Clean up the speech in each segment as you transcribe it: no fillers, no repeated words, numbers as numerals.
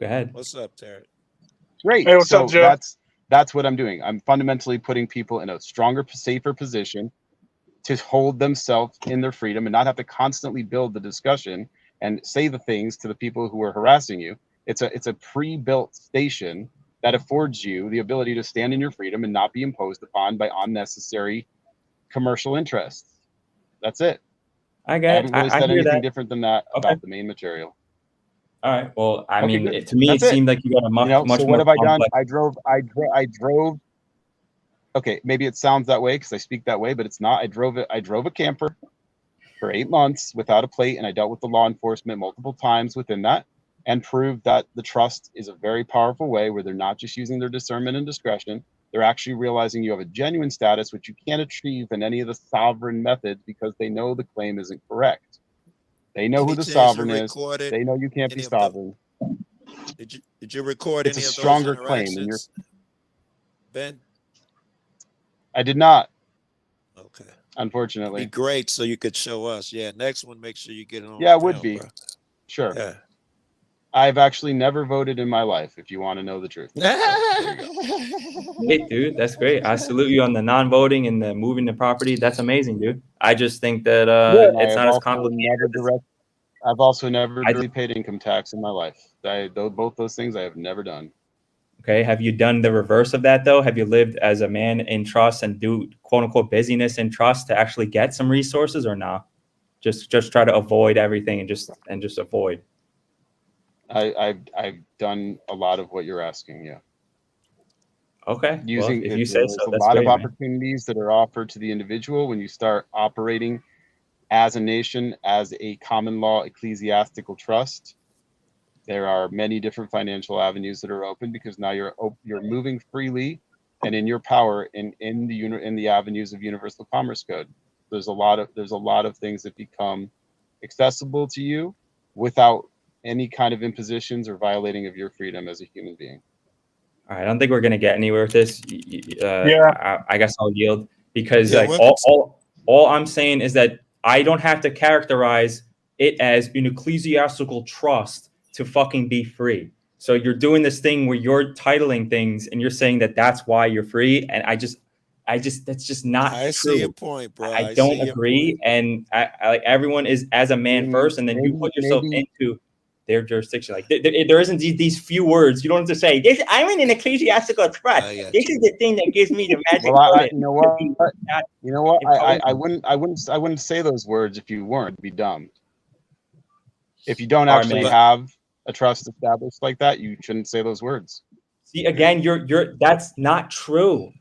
Go ahead. What's up, Terry? Great. Hey, what's up, So Joe? that's what I'm doing. I'm fundamentally putting people in a stronger, safer position to hold themselves in their freedom and not have to constantly build the discussion and say the things to the people who are harassing you. It's a pre-built station that affords you the ability to stand in your freedom and not be imposed upon by unnecessary commercial interests. That's it. I I get it. haven't really I said hear anything that. different than that Okay. about the main material. All right. Well, I Okay, mean, good. to me, That's it it. seemed like you got a much So what more have I done? complex. I drove. Okay, maybe it sounds that way because I speak that way, but it's not. I drove a camper for 8 months without a plate, and I dealt with the law enforcement multiple times within that, and proved that the trust is a very powerful way where they're not just using their discernment and discretion. They're actually realizing you have a genuine status, which you can't achieve in any of the sovereign methods because they know the claim isn't correct. They know who Any the chance you sovereign is. recorded They know you can't be any of them? sovereign. Did you record It's a any of those stronger claim, and interactions, Ben? I did not, Okay. It'd be unfortunately. great so you could show us. Yeah, next one, make sure you get it on Yeah, it would film, be. bro. Sure. Yeah. I've actually never voted in my life, if you want to know the truth. So, there you go. Hey, dude, that's great. I salute you on the non-voting and the moving the property. That's amazing, dude. I just think that And it's not as complicated. I've also never directly paid income tax in my life. Both those things I have never done. Okay. Have you done the reverse of that though? Have you lived as a man in trust and do quote unquote busyness in trust to actually get some resources or not? Just try to avoid everything and just avoid. I've done a lot of what you're asking. Yeah. Okay. Using well, if you say there's so, a that's lot great, of man. opportunities that are offered to the individual when you start operating as a nation, as a common law ecclesiastical trust. There are many different financial avenues that are open because now you're moving freely and in your power in the avenues of Universal Commerce Code. There's a lot of things that become accessible to you without any kind of impositions or violating of your freedom as a human being. All right, I don't think we're gonna get anywhere with this. Yeah. I guess I'll yield because Yeah, like welcome. all I'm saying is that I don't have to characterize it as an ecclesiastical trust to fucking be free. So you're doing this thing where you're titling things and you're saying that that's why you're free, and I just that's just not I see your true. point, bro. I I don't see your agree, point. and like everyone is as a man first, and then you put yourself Maybe into their jurisdiction. Like there isn't these few words. You don't have to say this. I'm in an ecclesiastical trust. I got This you. is the thing that gives me the magic well, bullet. you know what? Not You know what? impose I them. wouldn't say those words if you weren't. It'd be dumb. If you don't All right, actually man. But have a trust established like that, you shouldn't say those words. See again, you're that's not true.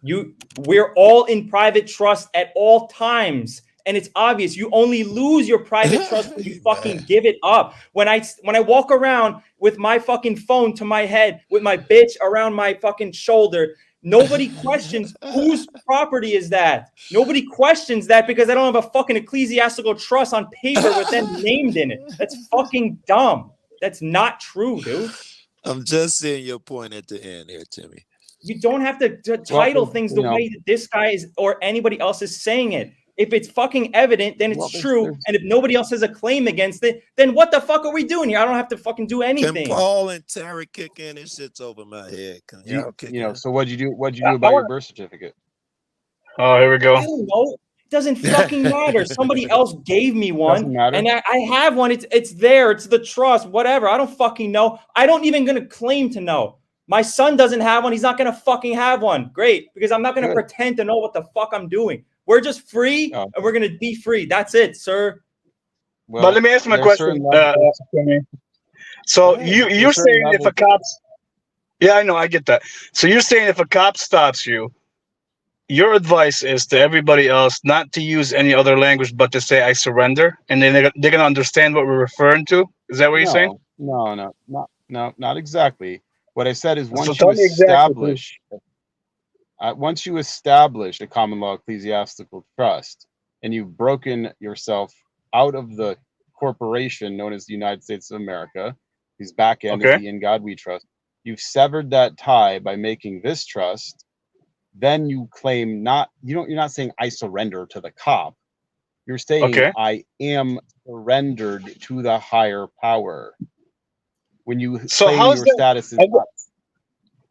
We're all in private trust at all times. And it's obvious you only lose your private trust when you fucking man, give it up. When I walk around with my fucking phone to my head, with my bitch around my fucking shoulder, nobody questions whose property is that. Nobody questions that because I don't have a fucking ecclesiastical trust on paper with them named in it. That's fucking dumb. That's not true, dude. I'm just seeing your point at the end here, Timmy. You don't have to Well, title things the you know, way that this guy is or anybody else is saying it. If it's fucking evident, then it's well, true. And if nobody else has a claim against it, then what the fuck are we doing here? I don't have to fucking do Can anything. Paul and Terry kick in? This shit's over my head. Can y'all kick in? so what'd you do? What'd you I do about your want. birth certificate? Oh, here we go. I don't know. It doesn't fucking matter. Somebody else gave me Doesn't one, matter. and I have one. It's there. It's the trust. Whatever. I don't fucking know. I don't even gonna claim to know. My son doesn't have one. He's not gonna fucking have one. Great, because I'm not gonna Good. pretend to know what the fuck I'm doing. We're just free, Oh, and we're gonna be free. That's it, sir. But well, let me ask my there are question. certain levels. Timmy. So Go ahead. you're There's certain saying if a levels. cop, yeah, I know, I get that. So you're saying if a cop stops you, your advice is to everybody else not to use any other language but to say I surrender, and then they're gonna understand what we're referring to. Is that what you're saying? No, not exactly. What I said is So tell me exactly, please. once you establish a common law ecclesiastical trust and you've broken yourself out of the corporation known as the United States of America, whose back end is Okay. the In God We Trust, you've severed that tie by making this trust. Then you claim you're not saying I surrender to the cop. You're saying Okay. I am surrendered to the higher power, when you So claim how's your that? status is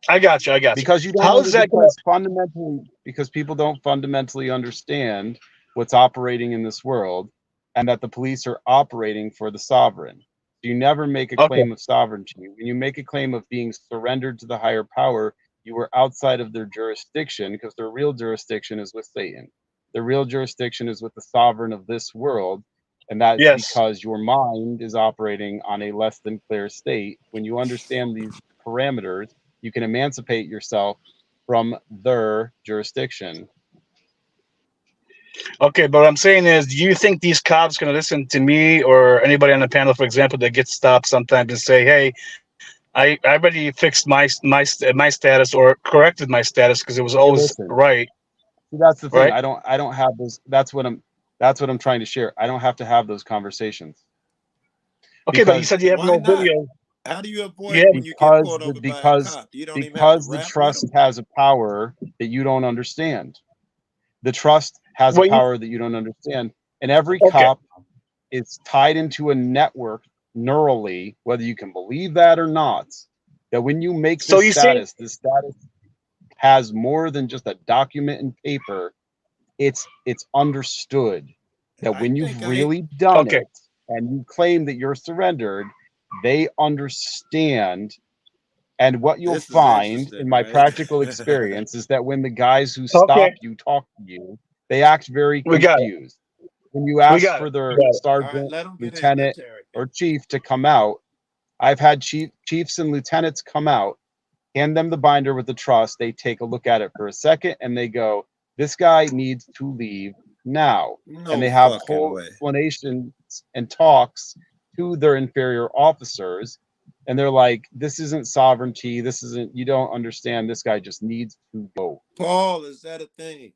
I got you. because you don't How is that because fundamentally because people don't fundamentally understand what's operating in this world and that the police are operating for the sovereign. You never make a Okay. claim of sovereignty. When you make a claim of being surrendered to the higher power, you are outside of their jurisdiction because their real jurisdiction is with Satan. The real jurisdiction is with the sovereign of this world. And that's Yes. because your mind is operating on a less than clear state. When you understand these parameters, you can emancipate yourself from their jurisdiction. Okay, but what I'm saying is, do you think these cops gonna listen to me or anybody on the panel, for example, that gets stopped sometimes and say, "Hey, I already fixed my status or corrected my status because it was Hey, always listen, right." see, that's the thing. Right? I don't have those. That's what I'm trying to share. I don't have to have those conversations Okay, but you because said you have Why no not? video. How do you avoid Yeah. it when you get because pulled the over by a cop? You don't even have to the rap with trust them. has a power that you don't understand. The trust has a Well, power that you don't understand, and every okay. cop is tied into a network neurally, whether you can believe that or not. That when you make So you see, this status has more than just a document and paper. It's understood that I when think you've really done okay. it and you claim that you're surrendered, they understand. And what you'll this is find interesting, in my right? practical experience is that when the guys who Okay. stop you talk to you, they act very We got it. confused. When you We ask got for it. We their got it. All right, sergeant, let him get in. Let lieutenant, Terry or get chief to come out, I've had chiefs and lieutenants come out, hand them the binder with the trust. They take a look at it for a second and they go, "This guy needs to leave now." in. And No they have fucking whole way. explanations and talks to their inferior officers. And they're like, "This isn't sovereignty. This isn't, you don't understand. This guy just needs to go." Paul, is that a thing?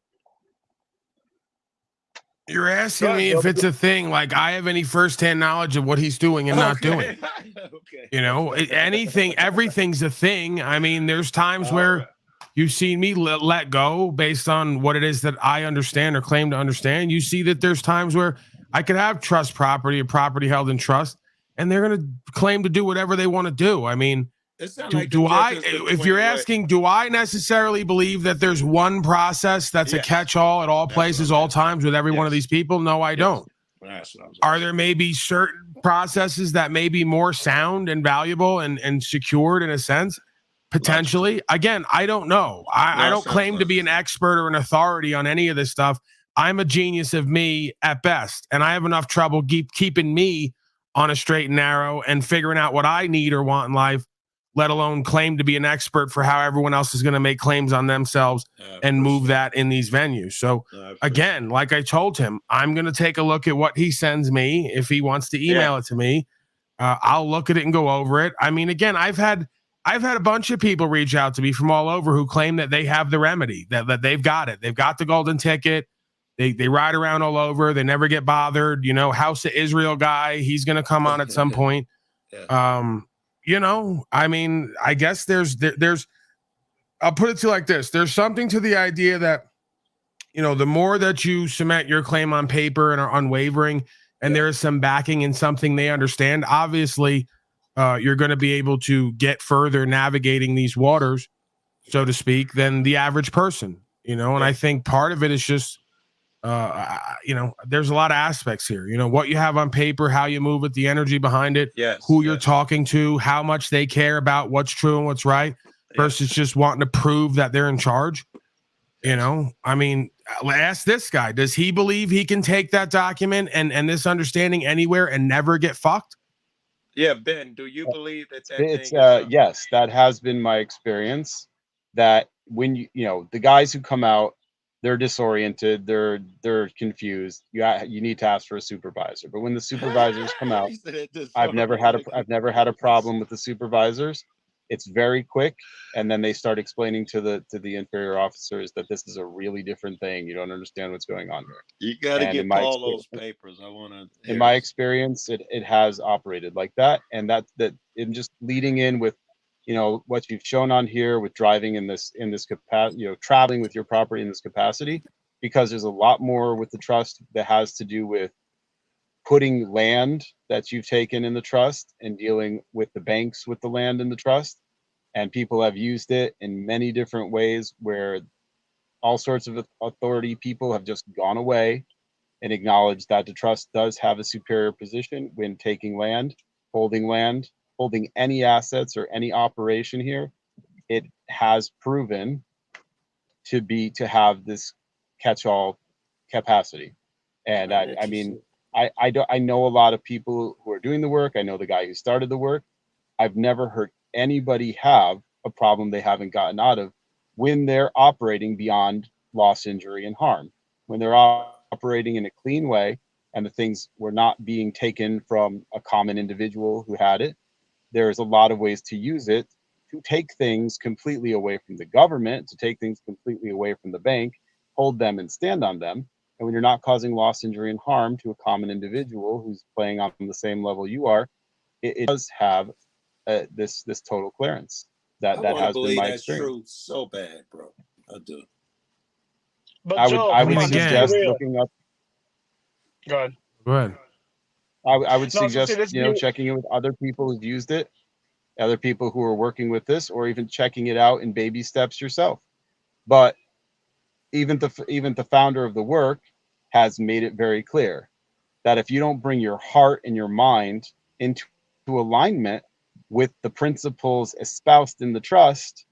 You're Go asking ahead, me if brother. it's a thing, like I have any firsthand knowledge of what he's doing and not doing. Okay. You know, anything, everything's a thing. I mean, there's times where you see me let go based on what it is that I understand or claim to understand. You see that there's times where I could have trust property or property held in trust, and they're going to claim to do whatever they want to do. I mean, It sounds do, like the do I, difference if you're between what asking, do I necessarily believe that there's one process that's a Yes. catch-all at all That's what places, I'm all asking. times with every one of Yes. these people? No, I Yes. don't. That's what I was Are asking. there maybe certain processes that may be more sound and valuable and secured in a sense? Potentially. Again, I don't know. I No, it don't sounds claim to be an logical. expert or an authority on any of this stuff. I'm a genius of me at best, and I have enough trouble keeping me on a straight and narrow and figuring out what I need or want in life, let alone claim to be an expert for how everyone else is going to make claims on themselves and move that in these venues. So again, like I told him, I'm going to take a look at what he sends me. If he wants to email it to me, I'll look at it and go over it. I mean, again, I've had a bunch of people reach out to me from all over who claim that they have the remedy, that they've got it. They've got the golden ticket. They ride around all over. They never get bothered. You know, House of Israel guy, he's going to come on at some point. You know, I mean, I guess there's I'll put it to you like this. There's something to the idea that, you know, the more that you cement your claim on paper and are unwavering, and there is some backing in something they understand, obviously, you're going to be able to get further navigating these waters, so to speak, than the average person, you know. And I think part of it is just, you know, there's a lot of aspects here, you know, what you have on paper, how you move it, the energy behind it, who you're talking to, how much they care about what's true and what's right versus just wanting to prove that they're in charge. You know, I mean, ask this guy, does he believe he can take that document and this understanding anywhere and never get fucked? Yeah, Ben, do you believe that It's thing is yes, that has been my experience. That when you know the guys who come out, they're disoriented, they're confused. You need to ask for a supervisor. But when the supervisors come out, I've never had a problem with the supervisors. It's very quick, and then they start explaining to the inferior officers that this is a really different thing. You don't understand what's going on here. You got to And get Paul those papers. I want to. In my experience, it has operated like that, and that in just leading in with, you know, what you've shown on here with driving in this capacity, you know, traveling with your property in this capacity, because there's a lot more with the trust that has to do with putting land that you've taken in the trust and dealing with the banks with the land in the trust. And people have used it in many different ways where all sorts of authority people have just gone away and acknowledged that the trust does have a superior position when taking land, holding any assets or any operation here. It has proven to have this catch-all capacity. And I mean, I know a lot of people who are doing the work. I know the guy who started the work. I've never heard anybody have a problem they haven't gotten out of when they're operating beyond loss, injury, and harm. When they're operating in a clean way and the things were not being taken from a common individual who had it, there's a lot of ways to use it to take things completely away from the government, to take things completely away from the bank, hold them and stand on them. And when you're not causing loss, injury, and harm to a common individual who's playing on the same level you are, it does have this total clearance. That has been my experience. True so bad, bro. I do. But I Joe, would come on, let's be suggest real. looking up. Go ahead. Go ahead. I would No, I was gonna suggest say, let's be- checking in with other people who've used it, other people who are working with this, or even checking it out in baby steps yourself. But even the founder of the work has made it very clear that if you don't bring your heart and your mind into alignment with the principles espoused in the trust,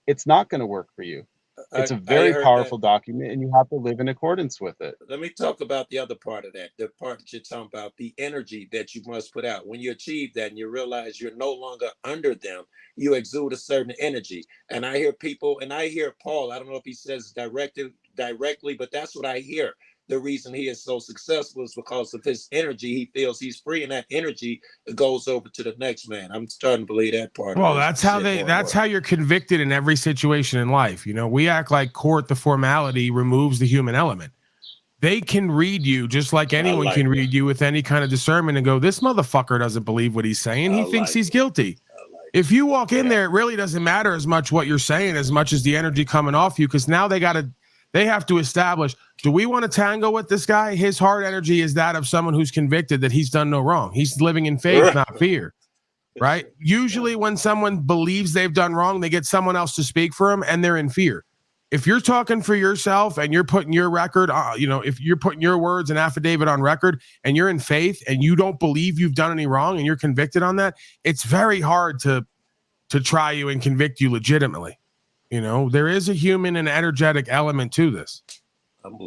it's not going to work for you. It's a very powerful document, and you have to live in accordance with it. Let me talk about the other part of that, the part that you're talking about, the energy that you must put out. When you achieve that and you realize you're no longer under them, you exude a certain energy. And I hear people, and I hear Paul, I don't know if he says directly, but that's what I hear. The reason he is so successful is because of his energy. He feels he's free, and that energy goes over to the next man. I'm starting to believe that part. Well, that's how you're convicted in every situation in life. We act like court, the formality removes the human element. They can read you just like anyone can read you with any kind of discernment and go, this motherfucker doesn't believe what he's saying. He thinks he's guilty. If you walk in there, it really doesn't matter as much what you're saying as much as the energy coming off you, because now they have to establish, do we want to tango with this guy? His heart energy is that of someone who's convicted that he's done no wrong. He's living in faith, not fear, right? Usually when someone believes they've done wrong, they get someone else to speak for them and they're in fear. If you're talking for yourself and you're putting your record, if you're putting your words and affidavit on record and you're in faith and you don't believe you've done any wrong and you're convicted on that, it's very hard to try you and convict you legitimately. There is a human and energetic element to this.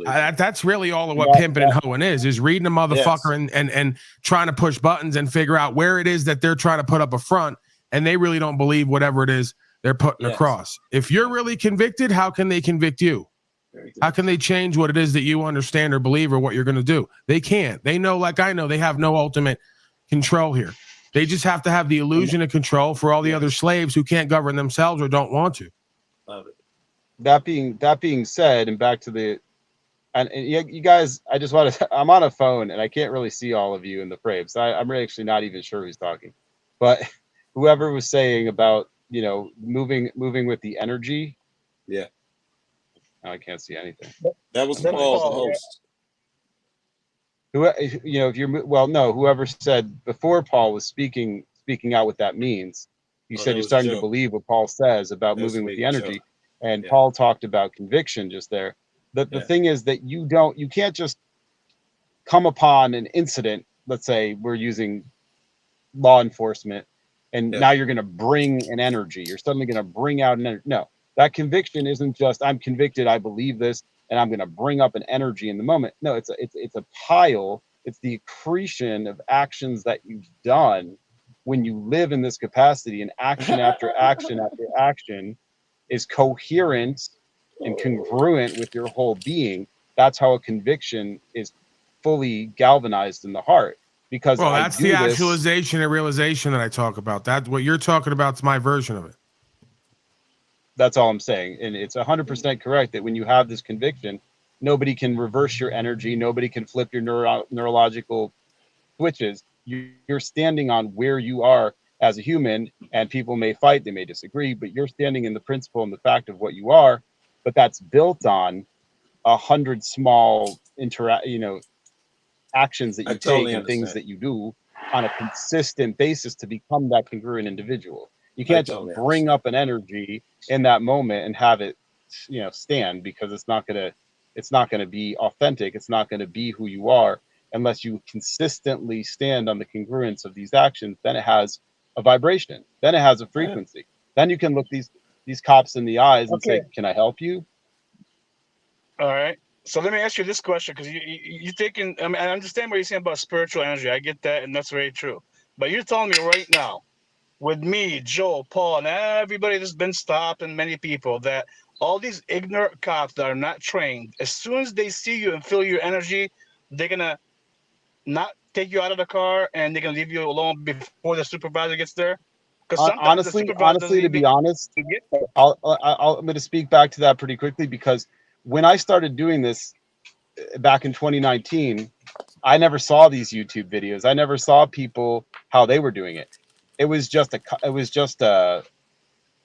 That's really all of what pimping and hoeing is reading a motherfucker and trying to push buttons and figure out where it is that they're trying to put up a front, and they really don't believe whatever it is they're putting across. If you're really convicted, how can they convict you? How can they change what it is that you understand or believe or what you're going to do? They can't. They know, like I know, they have no ultimate control here. They just have to have the illusion of control for all the other slaves who can't govern themselves or don't want to. That being said, and back to the, and you guys, I just want to, I'm on a phone and I can't really see all of you in the frame, so I'm really actually not even sure who's talking. But whoever was saying about moving with the energy, I can't see anything. That was Paul, the host. Whoever said before Paul was speaking out what that means. You said you're starting to believe what Paul says about moving with the energy. And Paul talked about conviction just there. The thing is that you can't just come upon an incident. Let's say we're using law enforcement, and now you're going to bring an energy. You're suddenly going to bring out an energy. No, that conviction isn't just I'm convicted, I believe this, and I'm going to bring up an energy in the moment. No, it's a pile. It's the accretion of actions that you've done when you live in this capacity, and action after action after action is coherent and congruent with your whole being. That's how a conviction is fully galvanized in the heart. Because that's the actualization and realization that I talk about. That's what you're talking about. It's my version of it. That's all I'm saying. And it's 100% correct that when you have this conviction, nobody can reverse your energy. Nobody can flip your neurological switches. You're standing on where you are as a human, and people may fight, they may disagree, but you're standing in the principle and the fact of what you are. But that's built on 100 small actions that I you totally take and things understand. that you do on a consistent basis to become that congruent individual. You I can't just totally bring understand. up an energy in that moment and have it, stand, because it's not gonna be authentic. It's not gonna be who you are unless you consistently stand on the congruence of these actions. Then it has a vibration. Then it has a Yeah. frequency. Then you can look these cops in the eyes and Okay. say, "Can I help you?" All right. So let me ask you this question, because you taking. I mean, I understand what you're saying about spiritual energy. I get that, and that's very true. But you're telling me right now, with me, Joe, Paul, and everybody that's been stopped, and many people, that all these ignorant cops that are not trained, as soon as they see you and feel your energy, they're gonna not take you out of the car and they're gonna leave you alone before the supervisor gets there. Because sometimes the supervisor doesn't Honestly, to even be honest, get there. I'm going to speak back to that pretty quickly, because when I started doing this back in 2019, I never saw these YouTube videos. I never saw people how they were doing it. It was just a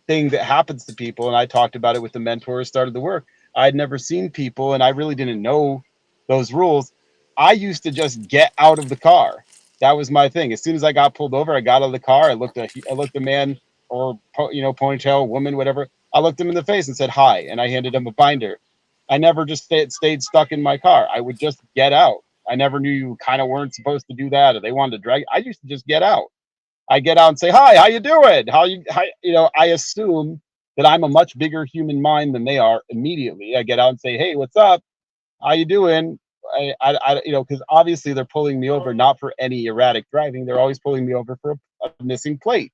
thing that happens to people, and I talked about it with the mentor who started the work. I'd never seen people, and I really didn't know those rules. I used to just get out of the car. That was my thing. As soon as I got pulled over, I got out of the car. I looked a man, or ponytail woman, whatever. I looked him in the face and said hi, and I handed him a binder. I never just stayed stuck in my car. I would just get out. I never knew you kind of weren't supposed to do that, or they wanted to drag. I used to just get out. I get out and say, "Hi, how you doing? I assume that I'm a much bigger human mind than they are immediately. I get out and say, "Hey, what's up? How you doing?" Because obviously they're pulling me over not for any erratic driving. They're always pulling me over for a missing plate.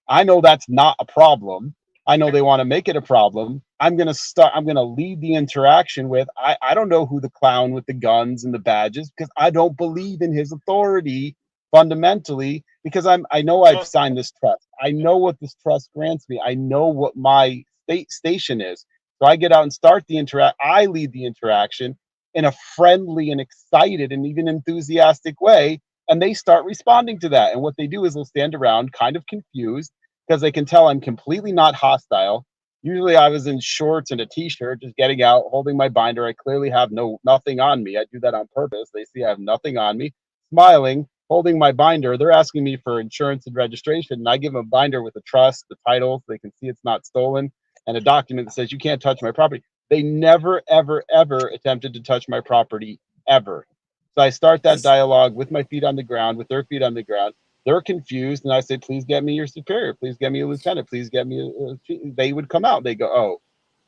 I know that's not a problem. I know they want to make it a problem. I'm going to lead the interaction with, I don't know who the clown with the guns and the badges, because I don't believe in his authority fundamentally, because I know I've Uh, signed this trust. I know what this trust grants me. I know what my station is. So I get out and start the interact. I lead the interaction in a friendly and excited and even enthusiastic way, and they start responding to that. And what they do is they'll stand around kind of confused, because they can tell I'm completely not hostile. Usually I was in shorts and a t-shirt, just getting out, holding my binder. I clearly have nothing on me. I do that on purpose. They see I have nothing on me, smiling, holding my binder. They're asking me for insurance and registration, and I give them a binder with the trust, the title, so they can see it's not stolen, and a document that says you can't touch my property. They never, ever, ever attempted to touch my property, ever. So I start that That's dialogue with my feet on the ground, with their feet on the ground. They're confused, and I say, "Please get me your superior. Please get me a lieutenant. Please get me a chief." They would come out. They go, "Oh,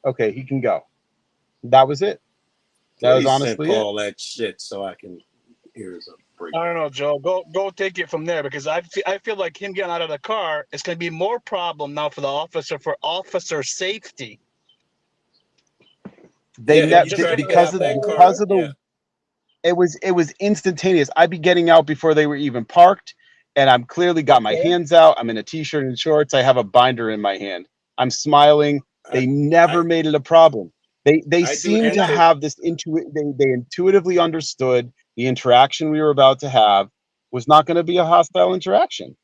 okay, he can go." That was it. That was please send honestly it. Paul that shit so I can hear his I don't breakdown. know, Joe. Go take it from there, because I feel like him getting out of the car is going to be more problem now for the officer, for officer safety. They Yeah, if ne- you Just try get to get out of out because of that the car, because of yeah. the it was instantaneous. I'd be getting out before they were even parked, and I'm clearly got my okay. hands out. I'm in a t-shirt and shorts. I have a binder in my hand. I'm smiling. I They never I made it a problem. They I do seem And to enter. have this they intuitively understood the interaction we were about to have was not going to be a hostile interaction.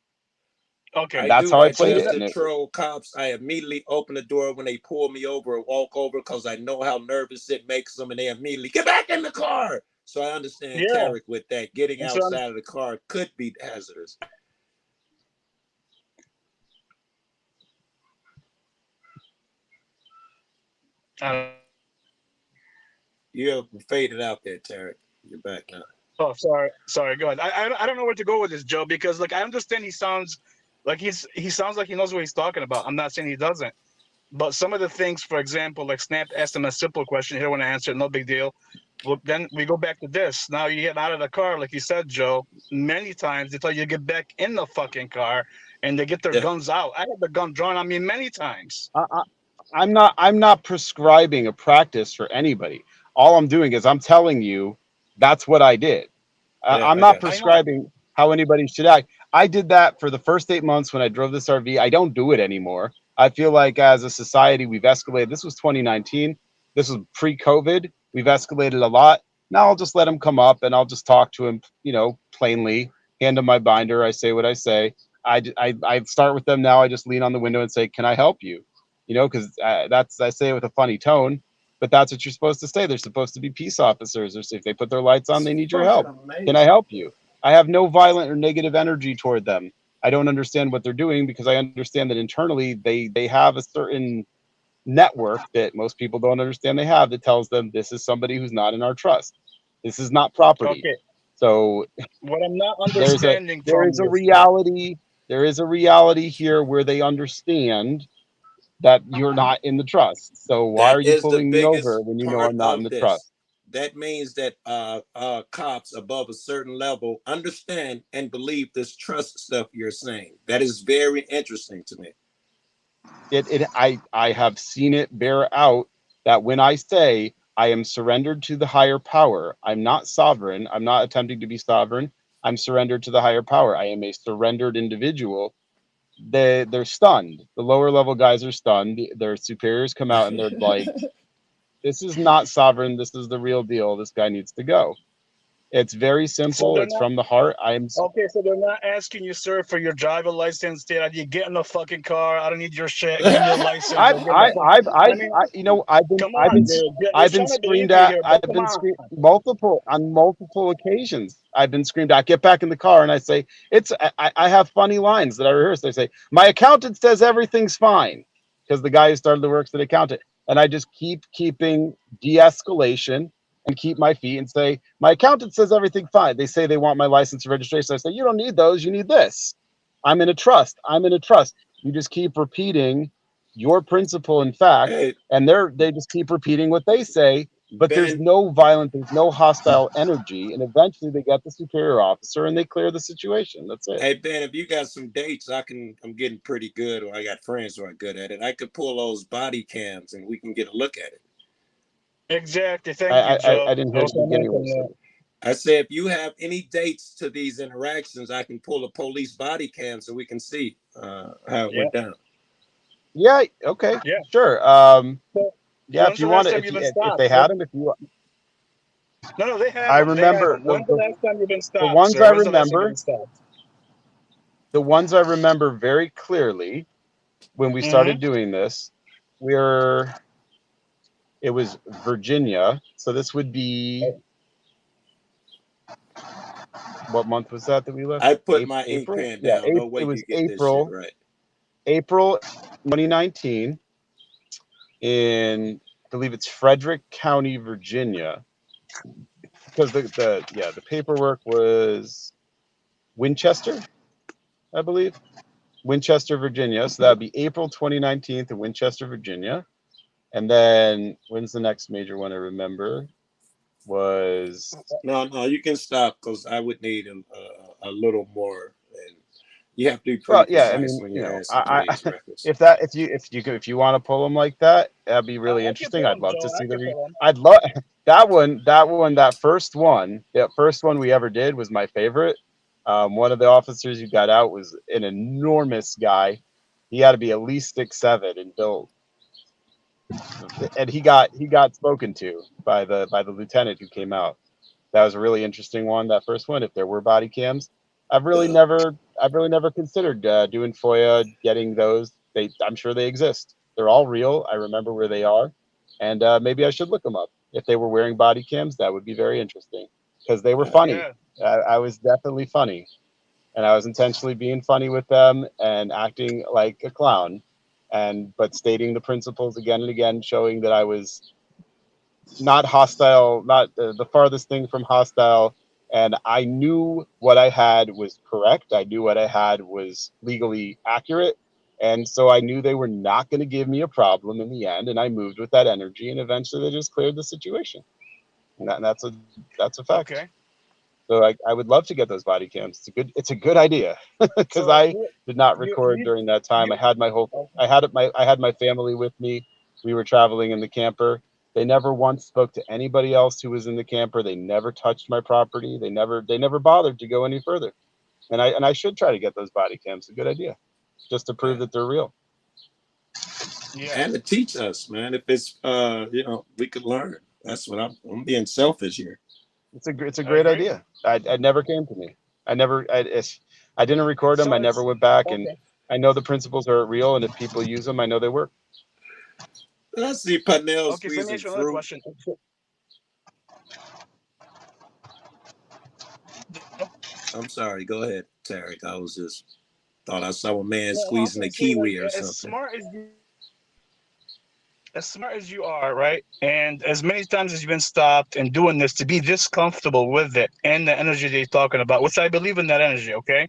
okay. And I that's do how I my So played then best it. to And it, troll cops. I immediately open the door when they pull me over or walk over because I know how nervous it makes them, and they immediately get back in the car. So I understand yeah. Tarek with that. Getting And so outside of the car could be hazardous. uh, You're faded out there, Tarek. You're back now. oh, sorry. Go ahead. I don't know where to go with this, Joe, because like I understand he sounds like he knows what he's talking about. I'm not saying he doesn't. But some of the things, for example, like Snap asked him a simple question, he don't want to answer it, no big deal. Well, then we go back to this. Now you get out of the car, like you said, Joe. Many times they tell you to get back in the fucking car, and they get their Yeah. guns out. I had the gun drawn on me many times. I, I, I'm not prescribing a practice for anybody. All I'm doing is I'm telling you that's what I did. Yeah, I'm I not got I you. know. prescribing how anybody should act. I did that for the first 8 months when I drove this RV. I don't do it anymore. I feel like as a society, we've escalated. This was 2019. This was pre-COVID. We've escalated a lot. Now I'll just let him come up and I'll just talk to him, plainly, hand him my binder. I say what I say. I start with them now. I just lean on the window and say, "Can I help you?" Because I say it with a funny tone. But that's what you're supposed to say. They're supposed to be peace officers, or if they put their lights on, they need your help. Can I help you? I have no violent or negative energy toward them. I don't understand what they're doing because I understand that internally they have a certain network that most people don't understand they have that tells them this is somebody who's not in our trust. This is not property. Okay. So What I'm not there understanding is a reality. There is a reality here where they understand that you're not in the trust. So why That are you is the pulling me biggest over when you know part I'm not in of the trust? this. That means that cops above a certain level understand and believe this trust stuff you're saying. That is very interesting to me. I have seen it bear out that when I say I am surrendered to the higher power, I'm not sovereign. I'm not attempting to be sovereign. I'm surrendered to the higher power. I am a surrendered individual. They're stunned. The lower level guys are stunned. Their superiors come out and they're like, "This is not sovereign. This is the real deal. This guy needs to go." It's very simple. they're It's not from the heart. okay. So they're not asking you, sir, for your driver license. Dad, you get in the fucking car. I don't need your shit. Give me your license. Or give the fuck. I mean, you know, I've been, come I've on, been, dude. You're I've been trying to be screamed easy at. here, I've but come been on. screamed on multiple occasions. I've been screamed at. I get back in the car and I say, I have funny lines that I rehearse. I say, my accountant says everything's fine, because the guy who started the work's an accountant, and I just keeping de-escalation and keep my feet and say, my accountant says everything fine. They say they want my license and registration. I say, you don't need those. You need this. I'm in a trust. I'm in a trust. You just keep repeating your principle and fact, Hey, and they just keep repeating what they say, but there's Ben, no violent, there's no hostile energy, and eventually they get the superior officer and they clear the situation. That's it. hey Ben, if you got some dates, I'm getting pretty good, or I got friends who are good at it. I could pull those body cams and we can get a look at it. Exactly. Thank you, I Joe. didn't hear the beginning of it. I say if you have any dates to these interactions, I can pull a police body cam so we can see how it went down. Yeah. Okay. Yeah. Sure. So, Yeah. when's If the you want last to, time you've been if stopped? they had them, if you, No, they have I them. They have remember them. When's the last time you've been the stopped, ones sir? I When's the last time you've remember. been stopped? The ones I remember very clearly when we started doing this, it was Virginia. So this would be, what month was that we left? I put my ink April? pen Yeah, down. No way it you was get this shit right. April 2019 in, I believe it's Frederick County, Virginia. Because the paperwork was Winchester, I believe. Winchester, Virginia. So that'd be April 2019 in Winchester, Virginia. And then when's the next major one I remember? Was No, you can stop because I would need a little more. And you have to be pretty precise when you answer to these records. if you want to pull them like that, that'd be really interesting. I'd love to see I'd love that first one we ever did was my favorite. One of the officers who got out was an enormous guy. He had to be at least 6'7" and built, and he got spoken to by the lieutenant who came out. That was a really interesting one. That first one, if there were body cams, I've really never considered doing FOIA, getting those. I'm sure they exist. They're all real. I remember where they are, and maybe I should look them up. If they were wearing body cams, that would be very interesting because they were funny. Yeah. I was definitely funny, and I was intentionally being funny with them and acting like a clown, but stating the principles again and again, showing that I was not hostile, not the farthest thing from hostile. And I knew what I had was correct. I knew what I had was legally accurate. And so I knew they were not going to give me a problem in the end. And I moved with that energy, and eventually they just cleared the situation. And that's a fact. Okay. So I would love to get those body cams. It's a good idea because I did not record during that time. I had my family with me. We were traveling in the camper. They never once spoke to anybody else who was in the camper. They never touched my property. They never bothered to go any further. And I should try to get those body cams. A good idea, just to prove that they're real. Yeah. And to teach us, man. If it's we could learn. That's what I'm being selfish here. It's a great idea. I never came to me. I didn't record them. I never went back, and I know the principles are real. And if people use them, I know they work. I see Panel Okay, so let me squeezing ask you another fruit. question. I'm sorry. Go ahead, Tarek. I was just thought I saw a man No, I was squeezing a gonna say, like, kiwi or as something. smart as you are, right? And as many times as you've been stopped and doing this to be this comfortable with it and the energy that you're talking about, which I believe in that energy, okay?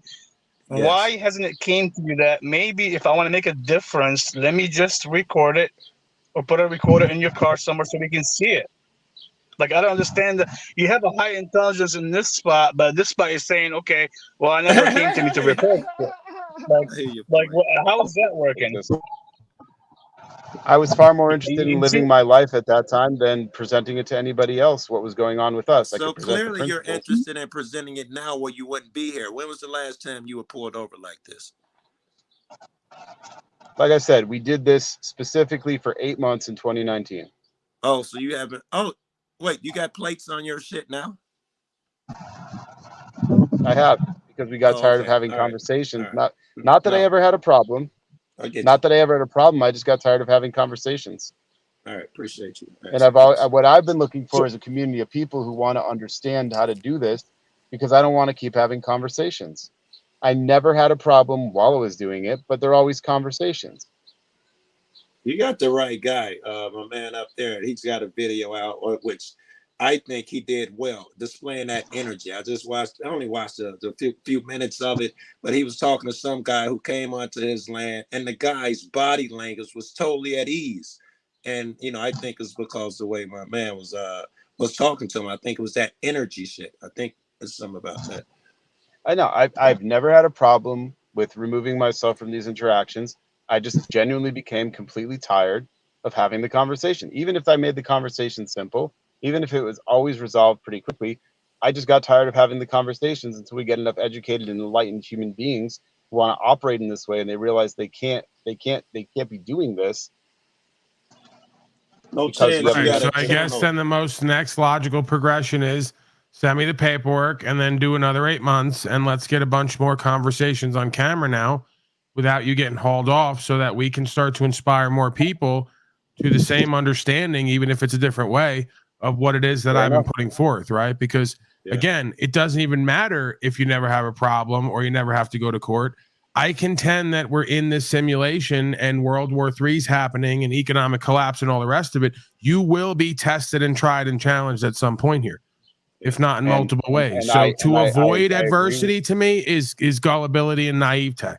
Yes. Why hasn't it came to you that maybe if I want to make a difference, let me just record it or put a recorder in your car somewhere so we can see it? Like, I don't understand that you have a high intelligence in this spot, but this spot is saying, okay, well, I never came to me to record it. Like, I hear your like, point. how is that working? I was far more interested in You see, living my life at that time than presenting it to anybody else what was going on with us. I So could present the clearly you're principles. interested in presenting it now where you wouldn't be here. When was the last time you were pulled over like this? Like I said, we did this specifically for 8 months in 2019. Oh, so you haven't. Oh, wait, you got plates on your shit now? I have, because we got Oh, tired of okay. having All right. conversations. All right. Not that I No, ever had a problem. I get Not you. that I ever had a problem. I just got tired of having conversations. All right, appreciate you. And Excellent. what I've been looking for is a community of people who want to understand how to do this, because I don't want to keep having conversations. I never had a problem while I was doing it, but they're always conversations. You got the right guy, my man up there. He's got a video out, which I think he did well, displaying that energy. I only watched the few minutes of it, but he was talking to some guy who came onto his land, and the guy's body language was totally at ease. And I think it's because the way my man was talking to him. I think it was that energy shit. I think there's something about that. I know I've never had a problem with removing myself from these interactions. I just genuinely became completely tired of having the conversation. Even if I made the conversation simple, even if it was always resolved pretty quickly, I just got tired of having the conversations until we get enough educated and enlightened human beings who want to operate in this way, and they realize they can't be doing this. No Because you chance. have You Right, got so a I guess channel. then the most next logical progression is send me the paperwork and then do another 8 months, and let's get a bunch more conversations on camera now without you getting hauled off, so that we can start to inspire more people to the same understanding, even if it's a different way, of what it is that Fair I've been enough. putting forth, right? Because Yeah. again, it doesn't even matter if you never have a problem or you never have to go to court. I contend that we're in this simulation and World War III is happening and economic collapse and all the rest of it. You will be tested and tried and challenged at some point here, if not in multiple ways. So to avoid adversity, to me, is gullibility and naivete,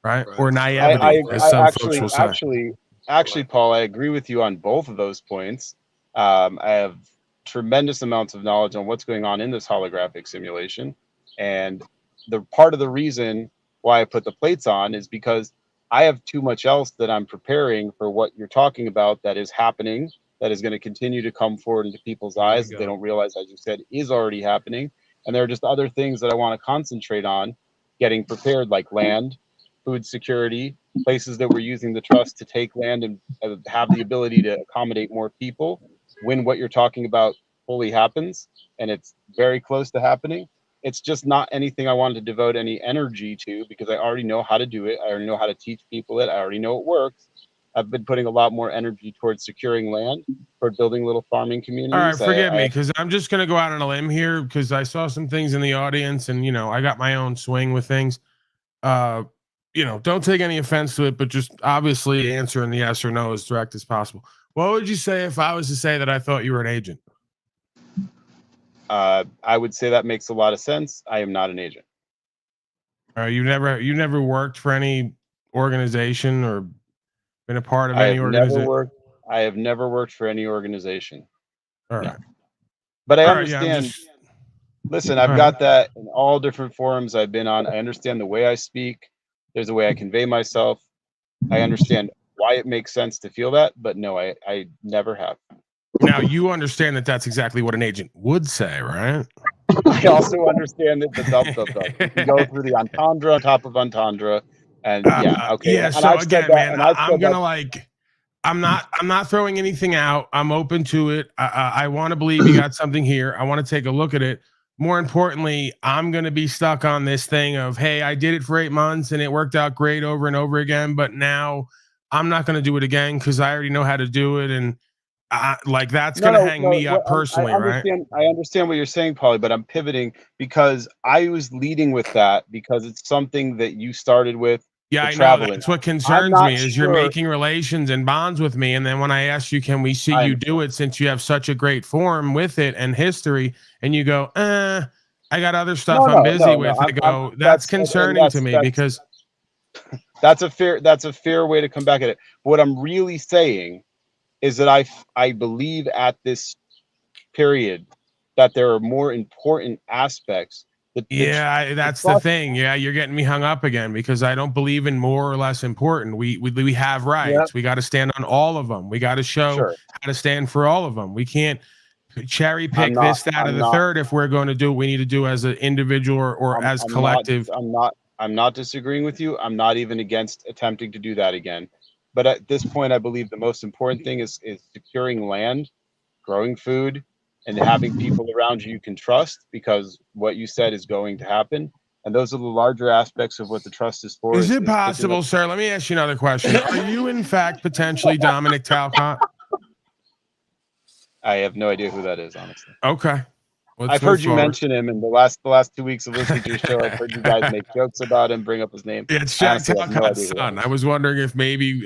right? Or naivety, as some folks will say. Actually, Paul, I agree with you on both of those points. I have tremendous amounts of knowledge on what's going on in this holographic simulation, and the part of the reason why I put the plates on is because I have too much else that I'm preparing for what you're talking about that is happening, that is going to continue to come forward into people's eyes that they don't realize, as you said, is already happening. And there are just other things that I want to concentrate on getting prepared, like land, food security, places that we're using the trust to take land and have the ability to accommodate more people when what you're talking about fully happens, and it's very close to happening. It's just not anything I wanted to devote any energy to, because I already know how to do it. I already know how to teach people it. I already know it works. I've been putting a lot more energy towards securing land, for building little farming communities. All right, forgive me, because I'm just going to go out on a limb here, because I saw some things in the audience, and I got my own swing with things. Don't take any offense to it, but just obviously answer in the yes or no as direct as possible. What would you say if I was to say that I thought you were an agent? I would say that makes a lot of sense. I am not an agent. You never worked for any organization or been a part of any organization? I have never worked for any organization. All right. No. But I All right, understand. yeah, Listen, I've got that in all different forums I've been on. I understand the way I speak. There's a way I convey myself. I understand why it makes sense to feel that, but no, I never have. Now you understand that that's exactly what an agent would say, right? I also understand that the you can go through the entendre on top of entendre, and yeah, okay. Yeah. And So I've again, said that, man, and I've I'm said gonna that. I'm not throwing anything out. I'm open to it. I want to believe you got something here. I want to take a look at it. More importantly, I'm going to be stuck on this thing of, hey, I did it for 8 months and it worked out great over and over again, but now I'm not going to do it again because I already know how to do it, and like that's going to hang me up personally, right? I understand what you're saying, Paulie, but I'm pivoting because I was leading with that because it's something that you started with. Yeah, I know. Traveling. That's what concerns me is you're making relations and bonds with me. And then when I ask you, can we see you do it since you have such a great form with it and history, and you go, I got other stuff I'm busy with. I go, that's concerning to me because that's a fair way to come back at it. What I'm really saying is that I believe at this period that there are more important aspects. That's the thing. Yeah, you're getting me hung up again because I don't believe in more or less important. We have rights. Yep. We got to stand on all of them. We got to show how to stand for all of them. We can't cherry pick this, that, or the third. If we're going to do what we need to do as an individual or as collective. I'm not disagreeing with you. I'm not even against attempting to do that again. But at this point, I believe the most important thing is securing land, growing food, and having people around you can trust, because what you said is going to happen. And those are the larger aspects of what the trust is for. Is it possible, sir? Let me ask you another question. Are you in fact potentially Dominic Talcott? I have no idea who that is, honestly. Okay. I've heard you mention him in the last 2 weeks of listening to your show. I've heard you guys make jokes about him, bring up his name. Yeah, it's Jack Talcott's son. I was wondering if maybe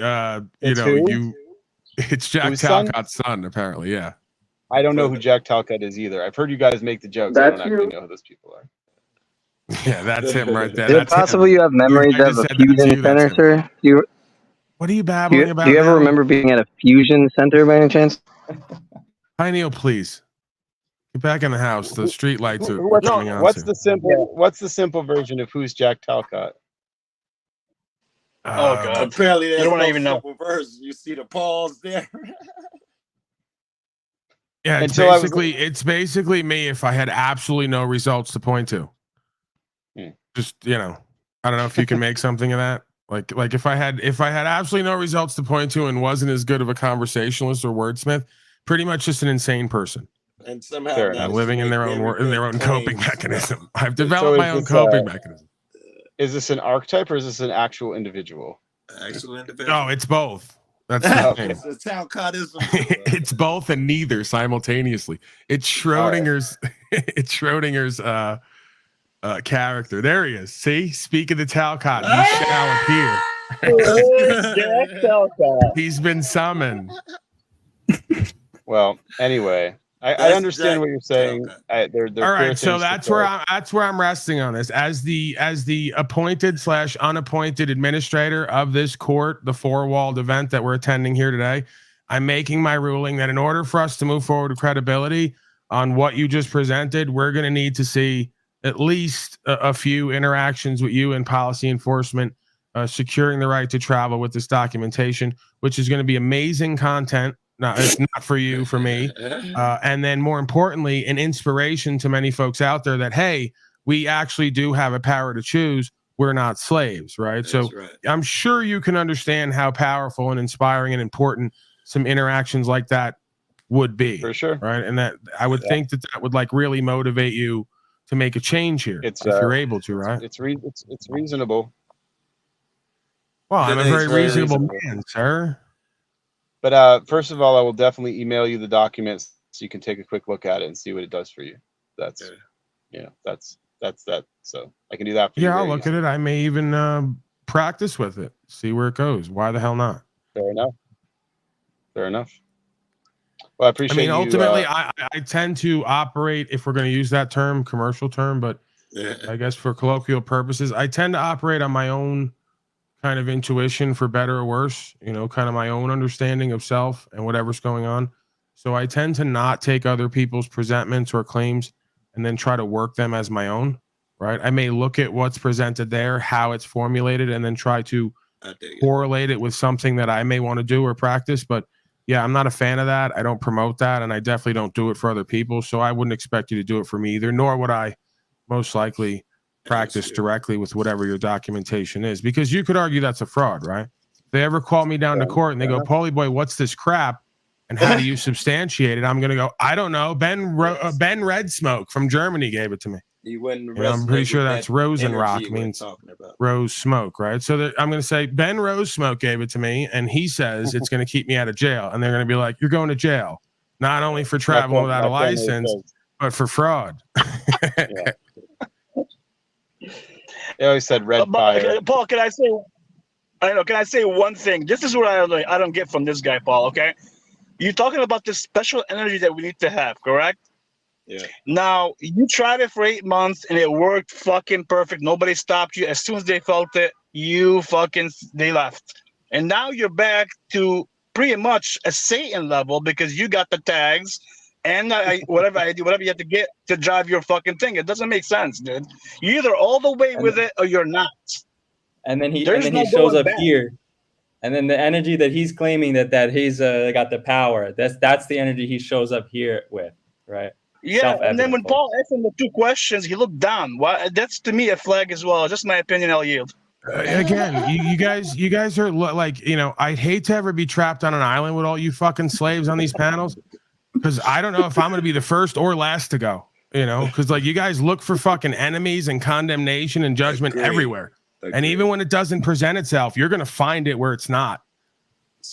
it's Jack Talcott's son, apparently, yeah. I don't know who Jack Talcott is either. I've heard you guys make the jokes. I don't actually know who those people are. Yeah, that's him right there. Is it possible you have memories of a fusion center, sir? What are you babbling about? Do you ever remember being at a fusion center by any chance? Hi, Neil, please. Get back in the house. The street lights are coming on. What's the simple version of who's Jack Talcott? Oh God! Apparently, there's don't even know. Version. You see the pause there. Yeah, it's basically me if I had absolutely no results to point to. Just I don't know if you can make something of that. Like if I had absolutely no results to point to and wasn't as good of a conversationalist or wordsmith, pretty much just an insane person. And somehow living in their own coping mechanism. I've developed my own coping mechanism. Is this an archetype or is this an actual individual? Actual individual. No, it's both. That's the thing. It's Talcottism. It's both and neither simultaneously. It's Schrodinger's. It's Schrodinger's character. There he is. See, speak of the Talcott, he shall appear. He's been summoned. Well, anyway, I understand what you're saying. All right, so that's where I'm resting on this as the appointed/unappointed administrator of this court, the four-walled event that we're attending here today. I'm making my ruling that in order for us to move forward with credibility on what you just presented, we're going to need to see at least a few interactions with you and policy enforcement, securing the right to travel with this documentation, which is going to be amazing content. No, it's not for you, for me. And then more importantly, an inspiration to many folks out there that, hey, we actually do have a power to choose. We're not slaves, right? That's right. I'm sure you can understand how powerful and inspiring and important some interactions like that would be. For sure. Right. And that I would think that would really motivate you to make a change here if you're able to, right? It's reasonable. Well, I'm a very reasonable man, sir. But first of all, I will definitely email you the documents so you can take a quick look at it and see what it does for you. That's that. So I can do that for you. Yeah, I'll look at it. I may even practice with it, see where it goes. Why the hell not? Fair enough. Well, I appreciate. I mean, ultimately, I tend to operate, if we're going to use that term, commercial term, but I guess for colloquial purposes, I tend to operate on my own kind of intuition, for better or worse, kind of my own understanding of self and whatever's going on. So I tend to not take other people's presentments or claims and then try to work them as my own, right? I may look at what's presented there, how it's formulated, and then try to correlate it with something that I may want to do or practice. But yeah, I'm not a fan of that. I don't promote that, and I definitely don't do it for other people. So I wouldn't expect you to do it for me either, nor would I most likely practice directly with whatever your documentation is, because you could argue that's a fraud, right? If they ever call me down to court and they go, Paulie boy, what's this crap? And how do you substantiate it? I'm going to go, I don't know. Ben Red Smoke from Germany gave it to me. You wouldn't. You know, I'm pretty resonate sure with that's that Rosen energy Rock we're means talking about. Rose Smoke, right? So that I'm going to say Ben Rose Smoke gave it to me, and he says it's going to keep me out of jail, and they're going to be like, "You're going to jail, not only for traveling without a license, but for fraud." Yeah. They always said red fire. Paul, can I say? I know. Can I say one thing? This is what I don't get from this guy, Paul. Okay, you're talking about this special energy that we need to have, correct? Yeah. Now you tried it for 8 months and it worked fucking perfect. Nobody stopped you. As soon as they felt it, they left. And now you're back to pretty much a Satan level because you got the tags and whatever you have to get to drive your fucking thing. It doesn't make sense, dude. You're either all the way with it or you're not. And then he There's no shows going up back. here. And then the energy that he's claiming that he's got the power. That's the energy he shows up here with, right? Yeah, and then when Self-evident, Paul asked him the 2 questions, he looked down. Why? That's to me a flag as well. Just my opinion. I'll yield. Again, you guys are like, you know, I'd hate to ever be trapped on an island with all you fucking slaves on these panels, because I don't know if I'm going to be the first or last to go. You know, because like you guys look for fucking enemies and condemnation and judgment everywhere. And even when it doesn't present itself, you're going to find it where it's not.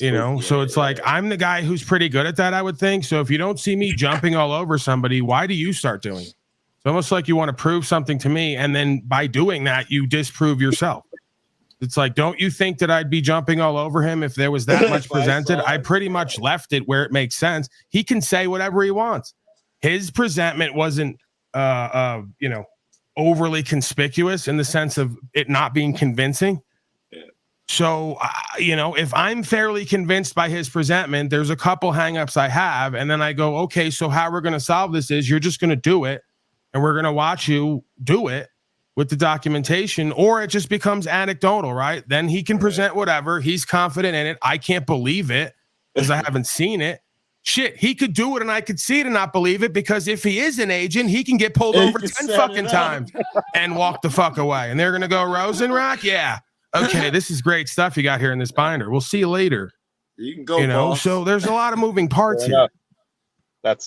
You know, so it's like I'm the guy who's pretty good at that, I would think. So if you don't see me jumping all over somebody, why do you start doing it? It's almost like you want to prove something to me, and then by doing that, you disprove yourself. It's like, don't you think that I'd be jumping all over him if there was that much presented? I pretty much left it where it makes sense. He can say whatever he wants. His presentment wasn't, you know, overly conspicuous in the sense of it not being convincing. So, you know, if I'm fairly convinced by his presentment, there's a couple hangups I have, and then I go, okay, so how we're going to solve this is you're just going to do it, and we're going to watch you do it with the documentation, or it just becomes anecdotal, right? Then he can present whatever. He's confident in it. I can't believe it because I haven't seen it. Shit, he could do it and I could see it and not believe it, because if he is an agent, he can get pulled over 10 fucking times and walk the fuck away. And they're going to go, Rosenrock? Yeah. Okay, this is great stuff you got here in this binder. We'll see you later. You can go, you know, boss. so there's a lot of moving parts Fair here. enough.